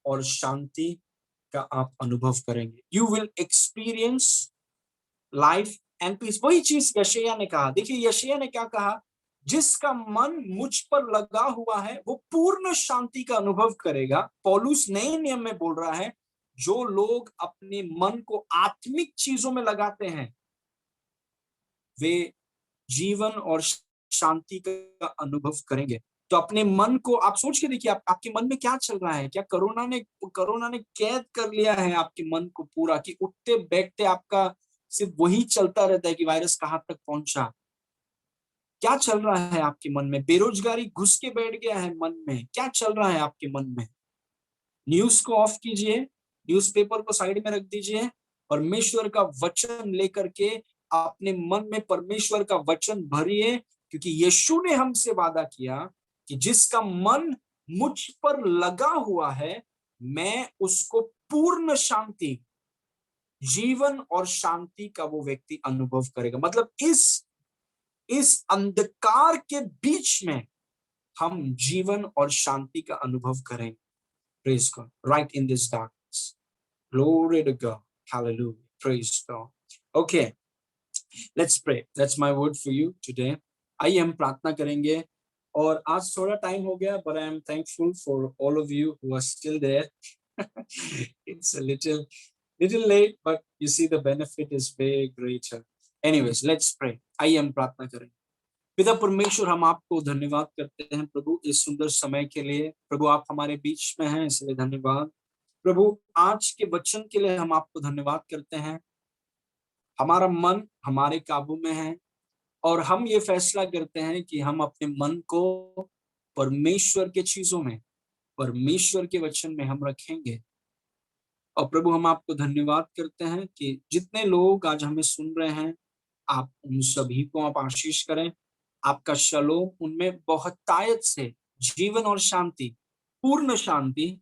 और शांति का आप अनुभव करेंगे। You will experience life and peace. वही चीज यशायाह ने कहा। देखिए यशायाह ने क्या कहा, जिसका मन मुझ पर लगा हुआ है वो पूर्ण शांति का अनुभव करेगा। पौलुस नए नियम में बोल रहा है, जो लोग अपने मन को आत्मिक चीजों में लगाते हैं, वे जीवन और शांति का अनुभव करेंगे। तो अपने मन को आप सोच के देखिए, आपके मन में क्या चल रहा है? क्या कोरोना ने कैद कर लिया है आपके मन को पूरा, कि उठते बैठते आपका सिर्फ वही चलता रहता है कि वायरस कहाँ तक पहुंचा? क्या चल रहा है आपके मन में? बेरोजगारी घुस के बैठ गया है मन में, क्या चल रहा है आपके मन में? न्यूज़ को ऑफ कीजिए, न्यूज़पेपर को साइड में रख दीजिए, परमेश्वर का वचन लेकर के अपने मन में परमेश्वर का वचन भरिए, क्योंकि यीशु ने हमसे वादा किया कि जिसका मन मुझ पर लगा हुआ है, मैं उसको पूर्ण शांति, जीवन और शांति का वो व्यक्ति अनुभव करेगा। मतलब इस अंधकार के बीच में हम जीवन और शांति का अनुभव करेंगे। Praise God. Right in this darkness. Glory to God. Hallelujah. Praise God. Okay, let's pray. That's my word for you today. आइए हम प्रार्थना करेंगे। और आज थोड़ा टाइम हो गया, but I am thankful for all of you who are still there. It's a little late, but you see the benefit is way greater. Anyways, let's pray. आइए हम प्रार्थना करेंगे। पिता परमेश्वर, हम आपको धन्यवाद करते हैं प्रभु इस सुंदर समय के लिए। प्रभु आप हमारे बीच में हैं, इसलिए धन्यवाद। प्रभु आज के वचन के लिए हम आपको धन्यवाद करते हैं। हमारा मन हमारे काबू में है और हम ये फैसला करते हैं कि हम अपने मन को परमेश्वर के चीजों में, परमेश्वर के वचन में हम रखेंगे। और प्रभु हम आपको धन्यवाद करते हैं कि जितने लोग आज हमें सुन रहे हैं, आप उन सभी को आप आशीष करें। आपका शलोम उनमें बहुतायत से जीवन और शांति, पूर्ण शांति,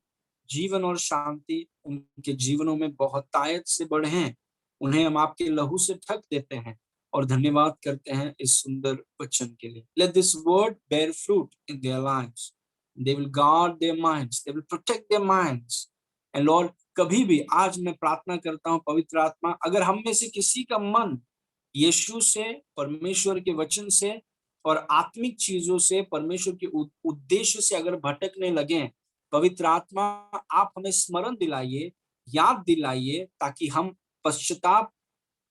जीवन और शांति उनके जीवनों में बहुतायत से बढ़े। उन्हें हम आपके लहू से ढक देते हैं और धन्यवाद करते हैं इस सुंदर वचन के लिए। Let this word bear fruit in their lives. They will guard their minds. They will protect their minds. And Lord, कभी भी आज मैं प्रार्थना करता हूँ पवित्र आत्मा, अगर हम में से किसी का मन यीशु से, परमेश्वर के वचन से और आत्मिक चीजों से, परमेश्वर के उद्देश्य से अगर भटकने लगे, पवित्र आत्मा आप हमें स्मरण दिलाइए, याद दिलाइए, ताकि हम पश्चाताप,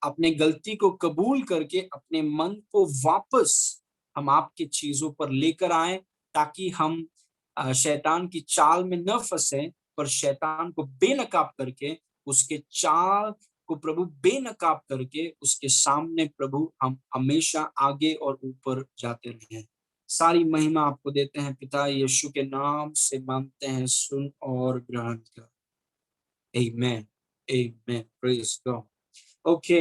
अपने गलती को कबूल करके अपने मन को वापस हम आपके चीजों पर लेकर आए, ताकि हम शैतान की चाल में न फंसे, पर शैतान को बेनकाब करके, उसके चाल को प्रभु बेनकाब करके उसके सामने प्रभु हम हमेशा आगे और ऊपर जाते रहे। सारी महिमा आपको देते हैं पिता, यीशु के नाम से मांगते हैं, सुन और ग्रहण कर। आमेन, आमेन, प्रेज गॉड। ओके।